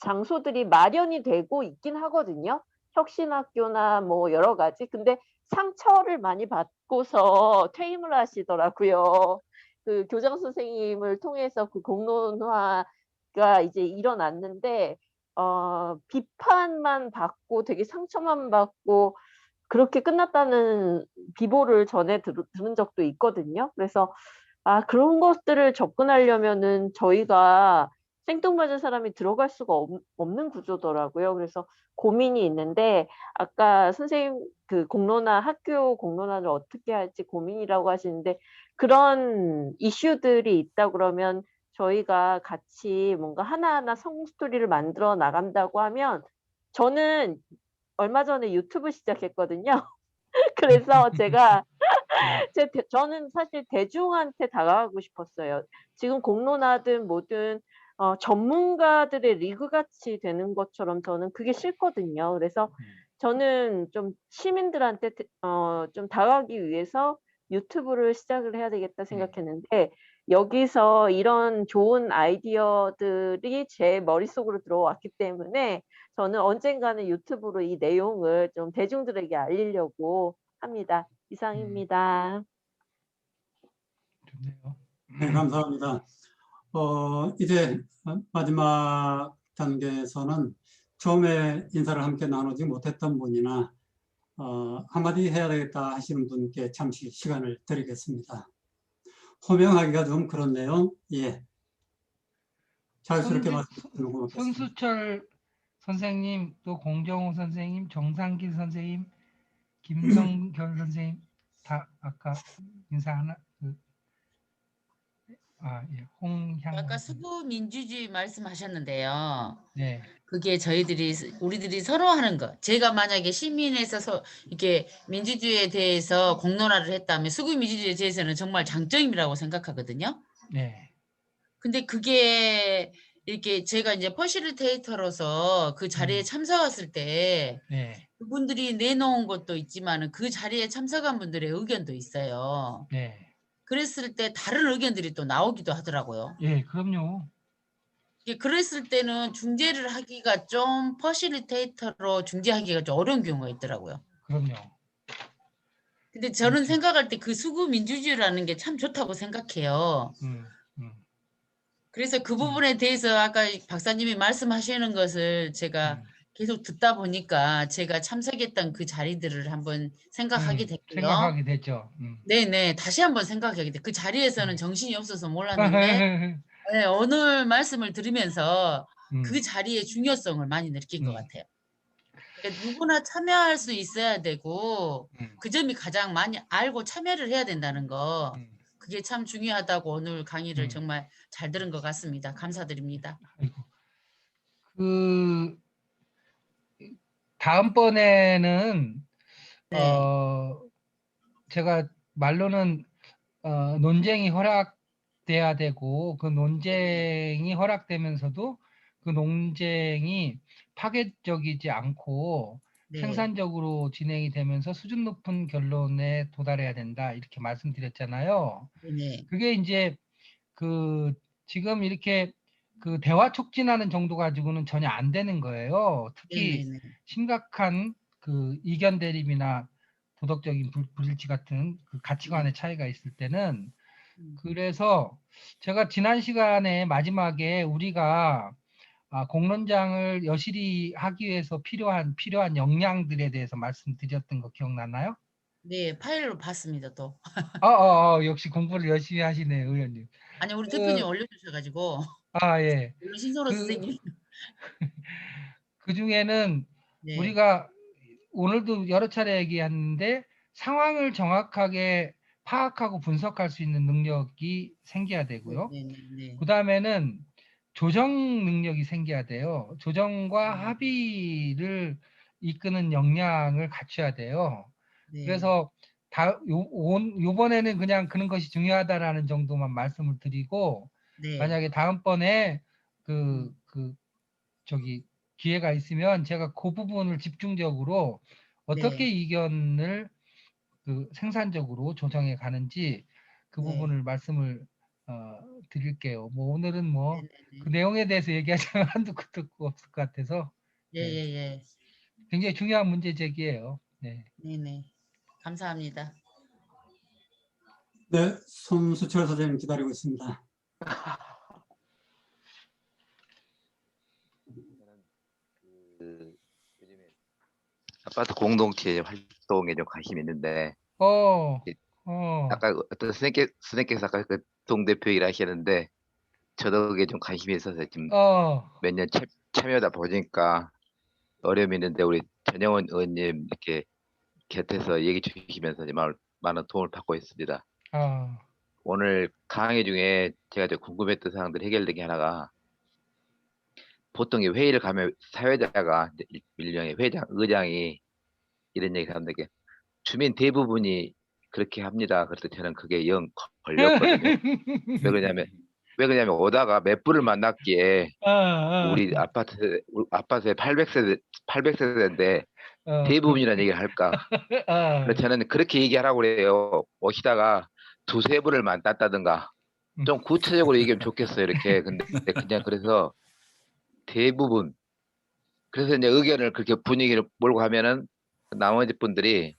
장소들이 마련이 되고 있긴 하거든요. 혁신학교나 뭐 여러 가지. 근데 상처를 많이 받고서 퇴임을 하시더라고요. 그 교장 선생님을 통해서 그 공론화가 이제 일어났는데 비판만 받고 되게 상처만 받고 그렇게 끝났다는 비보를 전에 들은 적도 있거든요. 그래서 그런 것들을 접근하려면은 저희가 생뚱맞은 사람이 들어갈 수가 없는 구조더라고요. 그래서 고민이 있는데, 아까 선생님 그 학교 공론화를 어떻게 할지 고민이라고 하시는데, 그런 이슈들이 있다 그러면 저희가 같이 뭔가 하나하나 성스토리를 만들어 나간다고 하면, 저는 얼마 전에 유튜브 시작했거든요. 그래서 저는 사실 대중한테 다가가고 싶었어요. 지금 공론화든 뭐든 전문가들의 리그같이 되는 것처럼 저는 그게 싫거든요. 그래서 저는 좀 시민들한테 좀 다가가기 위해서 유튜브를 시작을 해야 되겠다 생각했는데, 여기서 이런 좋은 아이디어들이 제 머릿속으로 들어왔기 때문에 저는 언젠가는 유튜브로 이 내용을 좀 대중들에게 알리려고 합니다. 이상입니다. 좋네요. 네, 감사합니다. 이제 마지막 단계에서는 처음에 인사를 함께 나누지 못했던 분이나 한마디 해야 되겠다 하시는 분께 잠시 시간을 드리겠습니다. 호명하기가 좀 그렇네요. 예. 자연스럽게 말씀드리는 것 같습니다. 손수철 선생님, 또 공정호 선생님, 정상길 선생님, 김성결 선생님 다 아까 인사 하나 예, 홍향 아까 선생님. 수구민주주의 말씀하셨는데요. 네, 그게 우리들이 서로 하는 거. 제가 만약에 시민에서 이렇게 민주주의에 대해서 공론화를 했다면 수구민주주의에 대해서는 정말 장점이라고 생각하거든요. 네, 근데 그게 이렇게 제가 이제 퍼실리테이터로서 그 자리에 참석했을 때 네, 그분들이 내놓은 것도 있지만 그 자리에 참석한 분들의 의견도 있어요. 네, 그랬을 때 다른 의견들이 또 나오기도 하더라고요. 예, 그럼요. 그랬을 때는 중재를 하기가 좀 퍼실리테이터로 중재하기가 좀 어려운 경우가 있더라고요. 그럼요. 근데 저는 그렇죠. 생각할 때 그 수구 민주주의라는 게 참 좋다고 생각해요. 음. 그래서 그 부분에 대해서 아까 박사님이 말씀하시는 것을 제가 계속 듣다 보니까 제가 참석했던 그 자리들을 한번 생각하게 됐고요. 생각하게 됐죠. 네네. 다시 한번 생각하게 돼. 그 자리에서는 정신이 없어서 몰랐는데 네, 오늘 말씀을 들으면서 그 자리의 중요성을 많이 느낀 것 같아요. 그러니까 누구나 참여할 수 있어야 되고 그 점이 가장 많이 알고 참여를 해야 된다는 거. 그게 참 중요하다고 오늘 강의를 정말 잘 들은 것 같습니다. 감사드립니다. 아이고. 그 다음번에는 네. 제가 말로는 논쟁이 허락돼야 되고 그 논쟁이 허락되면서도 그 논쟁이 파괴적이지 않고 네. 생산적으로 진행이 되면서 수준 높은 결론에 도달해야 된다 이렇게 말씀드렸잖아요. 네. 그게 이제 그 지금 이렇게 그 대화 촉진하는 정도 가지고는 전혀 안 되는 거예요. 특히 네네네. 심각한 그 이견 대립이나 도덕적인 불일치 같은 그 가치관의 차이가 있을 때는 그래서 제가 지난 시간에 마지막에 우리가 공론장을 여실히 하기 위해서 필요한 역량들에 대해서 말씀드렸던 거 기억나나요? 네, 파일로 봤습니다, 또. 역시 공부를 열심히 하시네요, 의원님. 아니, 우리 대표님 올려주셔가지고. 예. 물론 신선호 선생님. 그 중에는 네. 우리가 오늘도 여러 차례 얘기했는데 상황을 정확하게 파악하고 분석할 수 있는 능력이 생겨야 되고요. 네. 그 다음에는 조정 능력이 생겨야 돼요. 조정과 합의를 이끄는 역량을 갖춰야 돼요. 네. 그래서 요번에는 그냥 그런 것이 중요하다라는 정도만 말씀을 드리고 네. 만약에 다음번에 기회가 있으면 제가 그 부분을 집중적으로 어떻게 네. 이견을 생산적으로 조정해 가는지 그 네. 부분을 말씀을 드릴게요. 뭐 오늘은 뭐 네네네. 그 내용에 대해서 얘기하자면 한두 끝도 없을 것 같아서 예. 굉장히 중요한 문제 제기예요. 네. 네네. 감사합니다. 네, 손수철 선생님 기다리고 있습니다. 요즘에 아파트 공동체 활동에 좀 관심이 있는데 아까 어떤 선생님께서 아까 그 동대표 일하시는데 저도 그게 좀 관심이 있어서 지금 몇 년 참여하다 보니까 어려움이 있는데 우리 전영원 의원님 이렇게 곁에서 얘기 주시면서 많은 도움을 받고 있습니다. 오늘 강의 중에 제가 좀 궁금했던 사항들이 해결된 게 하나가 보통 회의를 가면 사회자가 일종의 의장이 이런 얘기 하는데 주민 대부분이 그렇게 합니다. 그래서 저는 그게 영 걸렸거든요. 왜 그러냐면 오다가 몇 분을 만났기에 우리 아파트에 800세대인데 대부분이라는 얘기를 할까. 그래서 저는 그렇게 얘기하라고 그래요. 오시다가 두세 분을 만났다든가 좀 구체적으로 얘기하면 좋겠어요. 이렇게. 근데 그냥 그래서 대부분 그래서 이제 의견을 그렇게 분위기를 몰고 하면은 나머지 분들이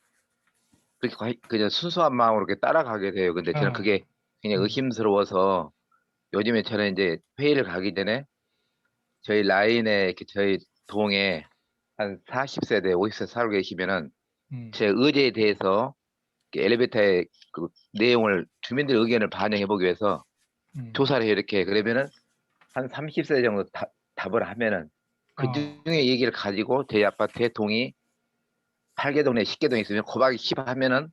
그렇게 그냥 순수한 마음으로 이렇게 따라가게 돼요. 근데 저는 그게 그냥 의심스러워서 요즘에 저는 이제 회의를 가기 전에 저희 라인에 이렇게 저희 동에 한 40세대, 50세대 살고 계시면은 제 의제에 대해서 엘리베이터의 그 내용을 주민들의 의견을 반영해 보기 위해서 조사를 해요. 이렇게 그러면은 한 30세대 정도 답을 하면은 그 중에 얘기를 가지고 저희 아파트에 동이 8개동에 10개동 있으면 곱하기 10 하면은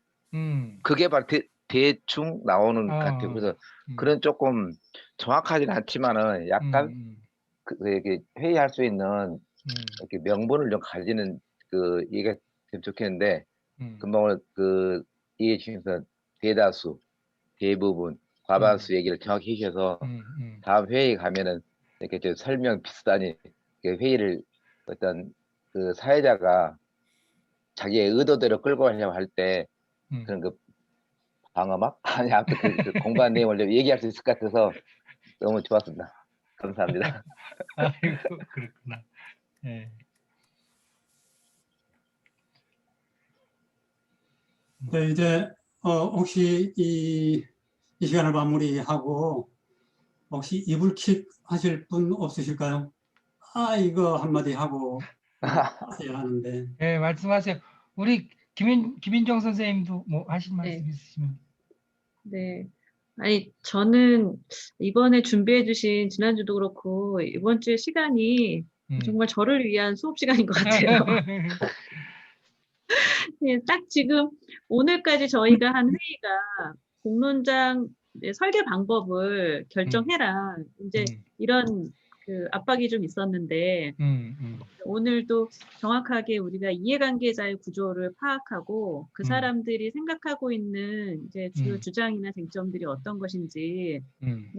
그게 바로 대충 나오는 것 같아요. 그래서 그런 조금 정확하지는 않지만은 약간 이렇게 회의할 수 있는 이렇게 명분을 좀 가지는 그 얘기가 되면 좋겠는데 금방 그 이해 주셔서 대다수, 대부분, 과반수 얘기를 정확히 해주셔서 다음 회의 가면은 이렇게 좀 설명 비슷하니 회의를 어떤 그 사회자가 자기의 의도대로 끌고 가려고 할 때 그런 그 방어막? 아니 아무튼 그 공부한 내용을 좀 얘기할 수 있을 것 같아서 너무 좋았습니다. 감사합니다. 아이고 그렇구나. 예. 네, 이제 혹시 이 시간을 마무리하고 혹시 이불킥 하실 분 없으실까요? 이거 한마디 하고 하셔야 하는데. 네, 말씀하세요. 우리 김인정 선생님도 뭐 하실 말씀 있으시면. 네. 아니, 저는 이번에 준비해 주신 지난주도 그렇고 이번 주에 시간이 정말 저를 위한 수업 시간인 것 같아요. 네, 딱 지금 오늘까지 저희가 한 회의가 공론장 설계 방법을 결정해라. 이제 이런 그 압박이 좀 있었는데 오늘도 정확하게 우리가 이해관계자의 구조를 파악하고 그 사람들이 생각하고 있는 이제 주요 주장이나 쟁점들이 어떤 것인지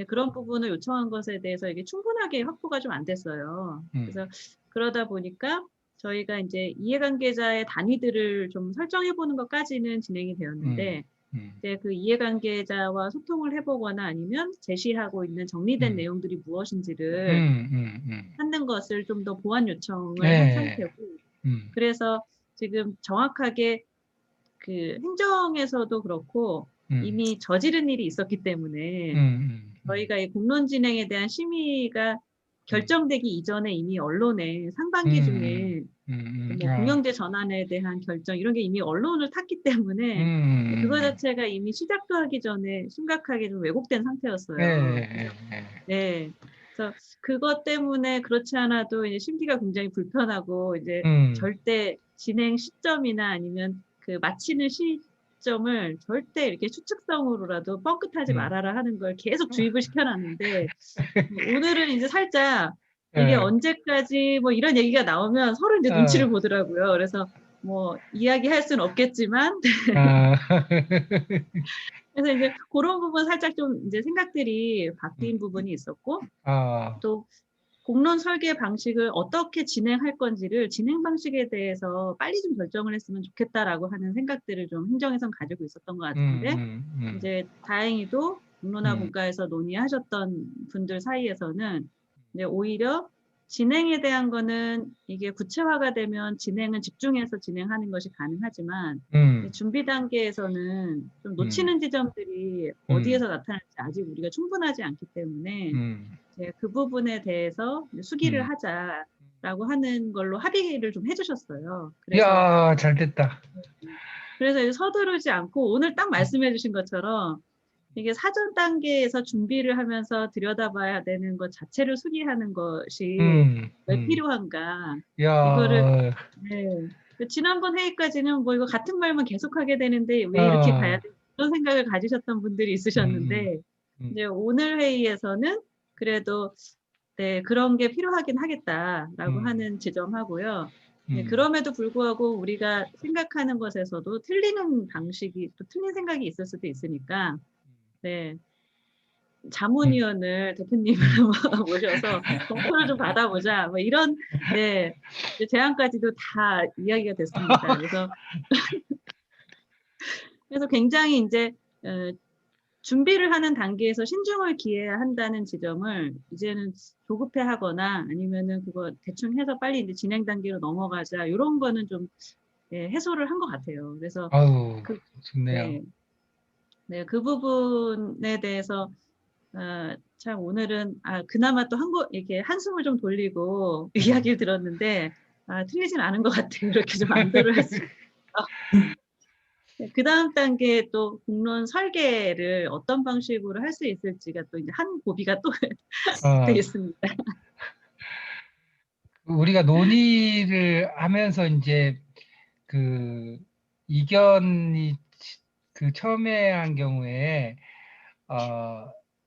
그런 부분을 요청한 것에 대해서 이게 충분하게 확보가 좀 안 됐어요. 그래서 그러다 보니까 저희가 이제 이해관계자의 단위들을 좀 설정해 보는 것까지는 진행이 되었는데 이제 그 이해관계자와 소통을 해보거나 아니면 제시하고 있는 정리된 내용들이 무엇인지를 찾는 것을 좀 더 보완 요청을 한 상태고 그래서 지금 정확하게 그 행정에서도 그렇고 이미 저지른 일이 있었기 때문에 저희가 이 공론 진행에 대한 심의가 결정되기 이전에 이미 언론에 상반기 중에 뭐 공영제 전환에 대한 결정 이런 게 이미 언론을 탔기 때문에 그거 자체가 이미 시작도 하기 전에 심각하게 좀 왜곡된 상태였어요. 네. 그래서 그것 때문에 그렇지 않아도 이제 심기가 굉장히 불편하고 이제 절대 진행 시점이나 아니면 그 마치는 시점을 절대 이렇게 추측성으로라도 뻥끗하지 말아라 하는 걸 계속 주입을 시켜놨는데 오늘은 이제 살짝 이게 언제까지 뭐 이런 얘기가 나오면 서로 이제 눈치를 보더라고요. 그래서 뭐 이야기할 수는 없겠지만 그래서 이제 그런 부분 살짝 좀 이제 생각들이 바뀐 부분이 있었고 또 공론 설계 방식을 어떻게 진행할 건지를 진행 방식에 대해서 빨리 좀 결정을 했으면 좋겠다라고 하는 생각들을 좀 행정에선 가지고 있었던 것 같은데 이제 다행히도 공론화 분과에서 논의하셨던 분들 사이에서는 이제 오히려 진행에 대한 거는 이게 구체화가 되면 진행은 집중해서 진행하는 것이 가능하지만 준비 단계에서는 좀 놓치는 지점들이 어디에서 나타날지 아직 우리가 충분하지 않기 때문에 이제 그 부분에 대해서 수기를 하자라고 하는 걸로 합의를 좀 해주셨어요. 그래서 이야, 잘 됐다. 그래서 서두르지 않고 오늘 딱 말씀해 주신 것처럼 이게 사전 단계에서 준비를 하면서 들여다봐야 되는 것 자체를 수기하는 것이 왜 필요한가. 이거를 지난번 회의까지는 뭐 이거 같은 말만 계속하게 되는데 왜 이렇게 가야 돼? 그런 생각을 가지셨던 분들이 있으셨는데 이제 오늘 회의에서는 그래도 그런 게 필요하긴 하겠다라고 하는 지점하고요. 그럼에도 불구하고 우리가 생각하는 것에서도 틀리는 방식이 또 틀린 생각이 있을 수도 있으니까 자문위원을 대표님을 모셔서 검토를 좀 받아보자 뭐 이런 제안까지도 다 이야기가 됐습니다. 그래서 굉장히 이제 준비를 하는 단계에서 신중을 기해야 한다는 지점을 이제는 조급해하거나 아니면은 그거 대충 해서 빨리 이제 진행 단계로 넘어가자 이런 거는 좀 해소를 한 것 같아요. 그래서 좋네요. 그 부분에 대해서 참 오늘은 그나마 또 이렇게 한숨을 좀 돌리고 이야기를 들었는데 틀리진 않은 것 같아요. 이렇게 좀 안도를 할 수 있어요. 그 다음 단계에 또 공론 설계를 어떤 방식으로 할 수 있을지가 또 이제 한 고비가 또 되겠습니다. 우리가 논의를 하면서 이제 그 이견이 그 처음에 한 경우에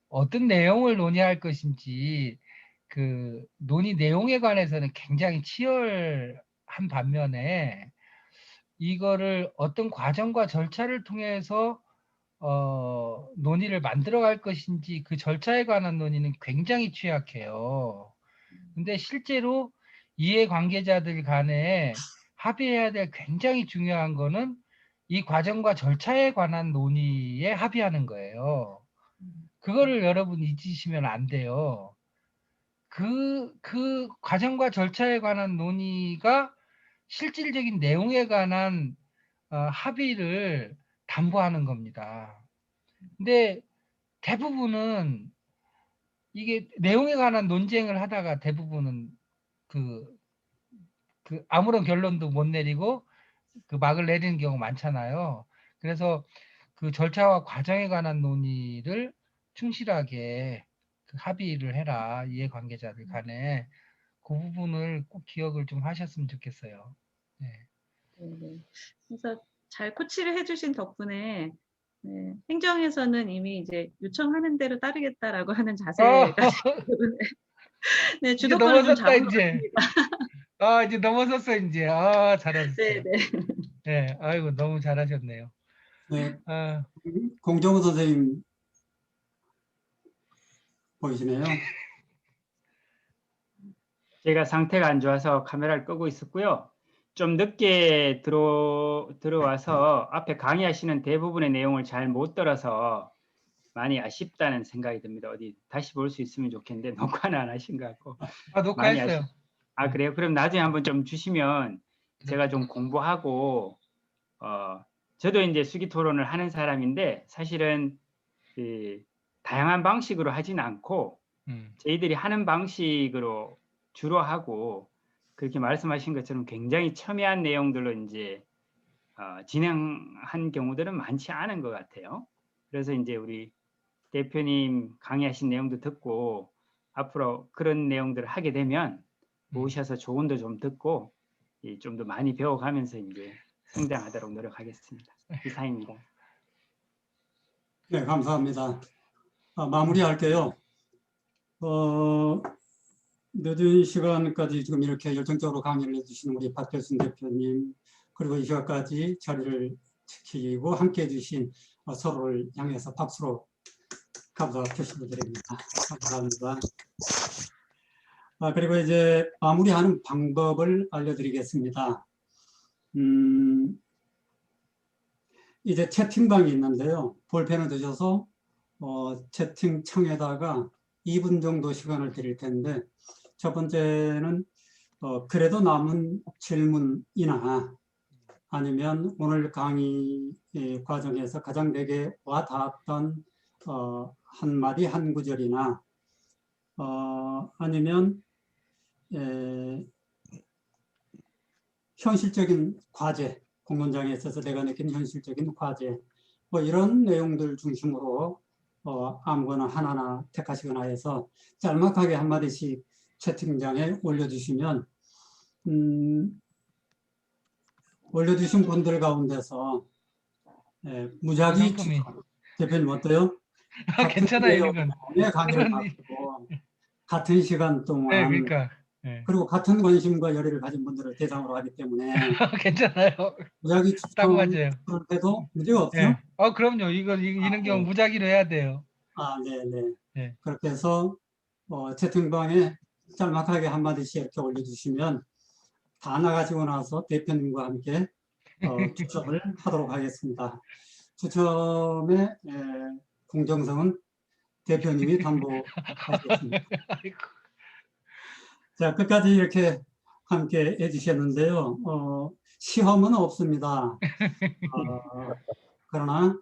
어떤 내용을 논의할 것인지 그 논의 내용에 관해서는 굉장히 치열한 반면에 이거를 어떤 과정과 절차를 통해서 논의를 만들어 갈 것인지 그 절차에 관한 논의는 굉장히 취약해요. 근데 실제로 이해관계자들 간에 합의해야 될 굉장히 중요한 거는 이 과정과 절차에 관한 논의에 합의하는 거예요. 그거를 여러분 잊으시면 안 돼요. 그 과정과 절차에 관한 논의가 실질적인 내용에 관한 합의를 담보하는 겁니다. 근데 대부분은 이게 내용에 관한 논쟁을 하다가 대부분은 그 아무런 결론도 못 내리고 그 막을 내리는 경우 많잖아요. 그래서 그 절차와 과정에 관한 논의를 충실하게 그 합의를 해라. 이해관계자들 간에. 그 부분을 꼭 기억을 좀 하셨으면 좋겠어요. 네. 네. 그래서 잘 코치를 해주신 덕분에 네, 행정에서는 이미 이제 요청하는 대로 따르겠다라고 하는 자세가 네, 이제 주도권을 좀 넘어섰다 잡은 것 이제. 같습니다. 이제 넘어섰어 이제. 잘하셨어요. 네, 네. 네, 아이고 너무 잘하셨네요. 네, 공정호 선생님 보이시네요. 제가 상태가 안 좋아서 카메라를 끄고 있었고요. 좀 늦게 들어와서 앞에 강의하시는 대부분의 내용을 잘 못 들어서 많이 아쉽다는 생각이 듭니다. 어디 다시 볼 수 있으면 좋겠는데 녹화는 안 하신 것 같고. 녹화했어요. 그래요? 그럼 나중에 한번 좀 주시면 제가 좀 공부하고 저도 이제 수기 토론을 하는 사람인데 사실은 다양한 방식으로 하진 않고 저희들이 하는 방식으로 주로 하고 그렇게 말씀하신 것처럼 굉장히 첨예한 내용들로 이제 진행한 경우들은 많지 않은 것 같아요. 그래서 이제 우리 대표님 강의하신 내용도 듣고 앞으로 그런 내용들을 하게 되면 모셔서 조언도 좀 듣고 좀 더 많이 배워가면서 이제 성장하도록 노력하겠습니다. 이상입니다. 네, 감사합니다. 마무리할게요. 늦은 시간까지 지금 이렇게 열정적으로 강의를 해주신 우리 박별순 대표님, 그리고 이 시간까지 자리를 지키고 함께 해주신 서로를 향해서 박수로 감사 표시를 드립니다. 감사합니다. 그리고 이제 마무리하는 방법을 알려드리겠습니다. 이제 채팅방이 있는데요. 볼펜을 드셔서 채팅창에다가 2분 정도 시간을 드릴 텐데, 첫 번째는 그래도 남은 질문이나 아니면 오늘 강의 과정에서 가장 내게 와닿았던 한마디 한 구절이나 아니면 현실적인 과제, 공론장에 있어서 내가 느낀 현실적인 과제, 뭐 이런 내용들 중심으로 아무거나 하나나 택하시거나 해서 짤막하게 한마디씩 채팅장에 올려주시면 올려주신 분들 가운데서 무작위 추첨, 대표님 어때요? 괜찮아요. 이건 강의를 받고 같은 시간 동안 네, 그러니까. 그리고 같은 관심과 열의를 가진 분들을 대상으로 하기 때문에 괜찮아요. 무작위 추첨을 해도 문제가 없죠? 그럼요. 이런 경우 무작위로 해야 돼요. 네네. 그렇게 해서 채팅방에 짤막하게 한마디씩 이렇게 올려주시면 다 나가시고 나서 대표님과 함께 추첨을 하도록 하겠습니다. 추첨의 공정성은 대표님이 담보하시겠습니다. 자, 끝까지 이렇게 함께 해주셨는데요. 시험은 없습니다. 그러나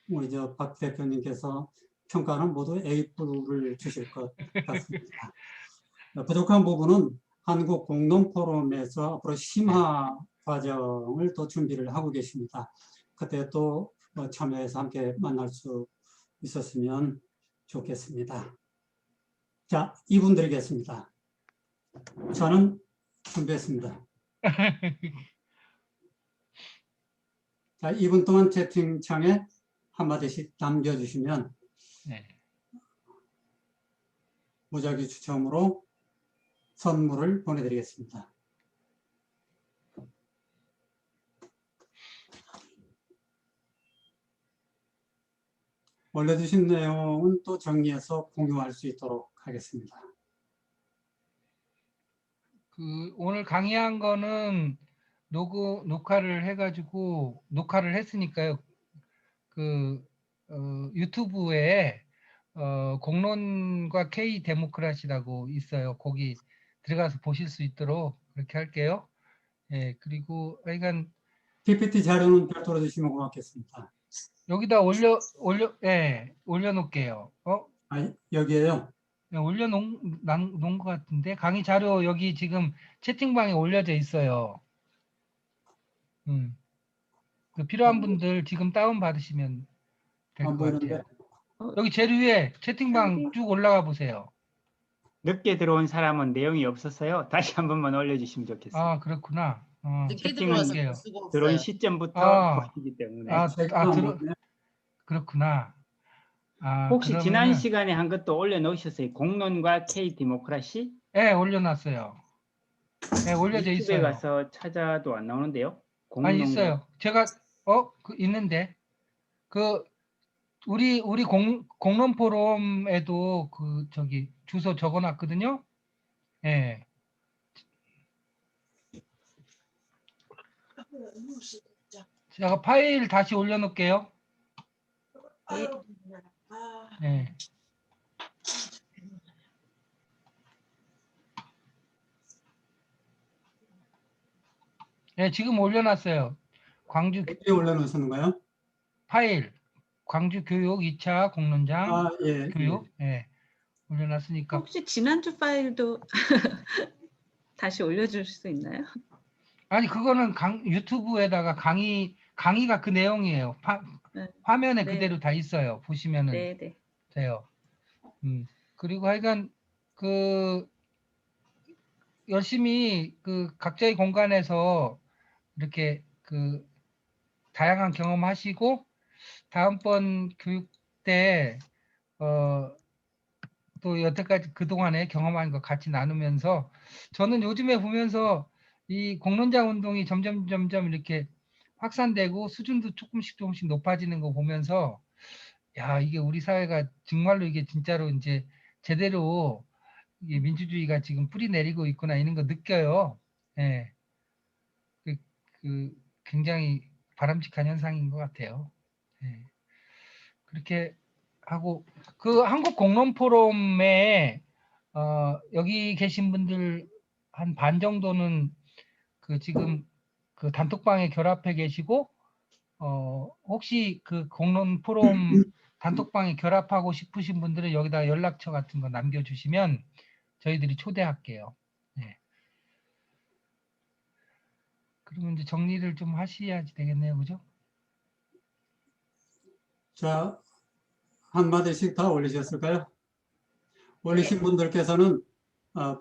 우리 박 대표님께서 평가는 모두 A+를 주실 것 같습니다. 부족한 부분은 한국 공동포럼에서 앞으로 심화 과정을 또 준비를 하고 계십니다. 그때 또 참여해서 함께 만날 수 있었으면 좋겠습니다. 자, 2분 드리겠습니다. 저는 준비했습니다. 자, 2분 동안 채팅창에 한마디씩 남겨주시면 네. 무작위 추첨으로 선물을 보내드리겠습니다. 올려주신 내용은 또 정리해서 공유할 수 있도록 하겠습니다. 오늘 강의한 거는 녹화를 해가지고 녹화를 했으니까요. 유튜브에 공론과 K 데모크라시라고 있어요. 거기 들어가서 보실 수 있도록 그렇게 할게요. 예, 그리고 하여간 PPT 자료는 별도로 주시면 고맙겠습니다. 여기다 올려놓을게요. 여기에요? 네, 올려놓은 것 같은데 강의 자료 여기 지금 채팅방에 올려져 있어요. 그 필요한 분들 지금 다운 받으시면 될 것 같아요. 여기 제일 위에 채팅방 쭉 올라가 보세요. 늦게 들어온 사람은 내용이 없었어요. 다시 한 번만 올려주시면 좋겠어요. 아, 그렇구나. 늦게 들어와서 채팅은 볼 수가 없어요. 들어온 시점부터 보시기 때문에. 그렇구나. 혹시 지난 그러면은, 시간에 한 것도 올려놓으셨어요? 공론과 K 디모크라시? 네, 올려놨어요. 네, 올려져 유튜브에 있어요. 가서 찾아도 안 나오는데요? 아니, 있어요. 제가 있는데 우리 공론 포럼에도 주소 적어놨거든요. 예. 제가 파일 다시 올려놓을게요. 예. 예, 지금 올려놨어요. 어디에 올려놓으셨는가요? 파일 광주 교육 2차 공론장 예, 교육 올려놨으니까. 혹시 지난주 파일도 다시 올려줄 수 있나요? 아니 그거는 유튜브에다가 강의가 그 내용이에요. 화면에 네. 그대로 다 있어요. 보시면은 네. 돼요. 그리고 하여간 열심히 각자의 공간에서 이렇게 다양한 경험하시고 다음번 교육 때 또 여태까지 그동안에 경험한 거 같이 나누면서 저는 요즘에 보면서 이 공론장 운동이 점점 이렇게 확산되고 수준도 조금씩 높아지는 거 보면서 야, 이게 우리 사회가 정말로 이게 진짜로 이제 제대로 이게 민주주의가 지금 뿌리 내리고 있구나 이런 거 느껴요. 예. 굉장히 바람직한 현상인 것 같아요. 예. 그렇게 하고 한국 공론 포럼에 여기 계신 분들 한 반 정도는 지금 단톡방에 결합해 계시고 혹시 공론 포럼 단톡방에 결합하고 싶으신 분들은 여기다 연락처 같은 거 남겨주시면 저희들이 초대할게요. 네. 그러면 이제 정리를 좀 하셔야지 되겠네요, 그죠? 자, 한마디씩 다 올리셨을까요? 올리신 분들께서는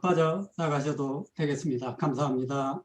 빠져나가셔도 되겠습니다. 감사합니다.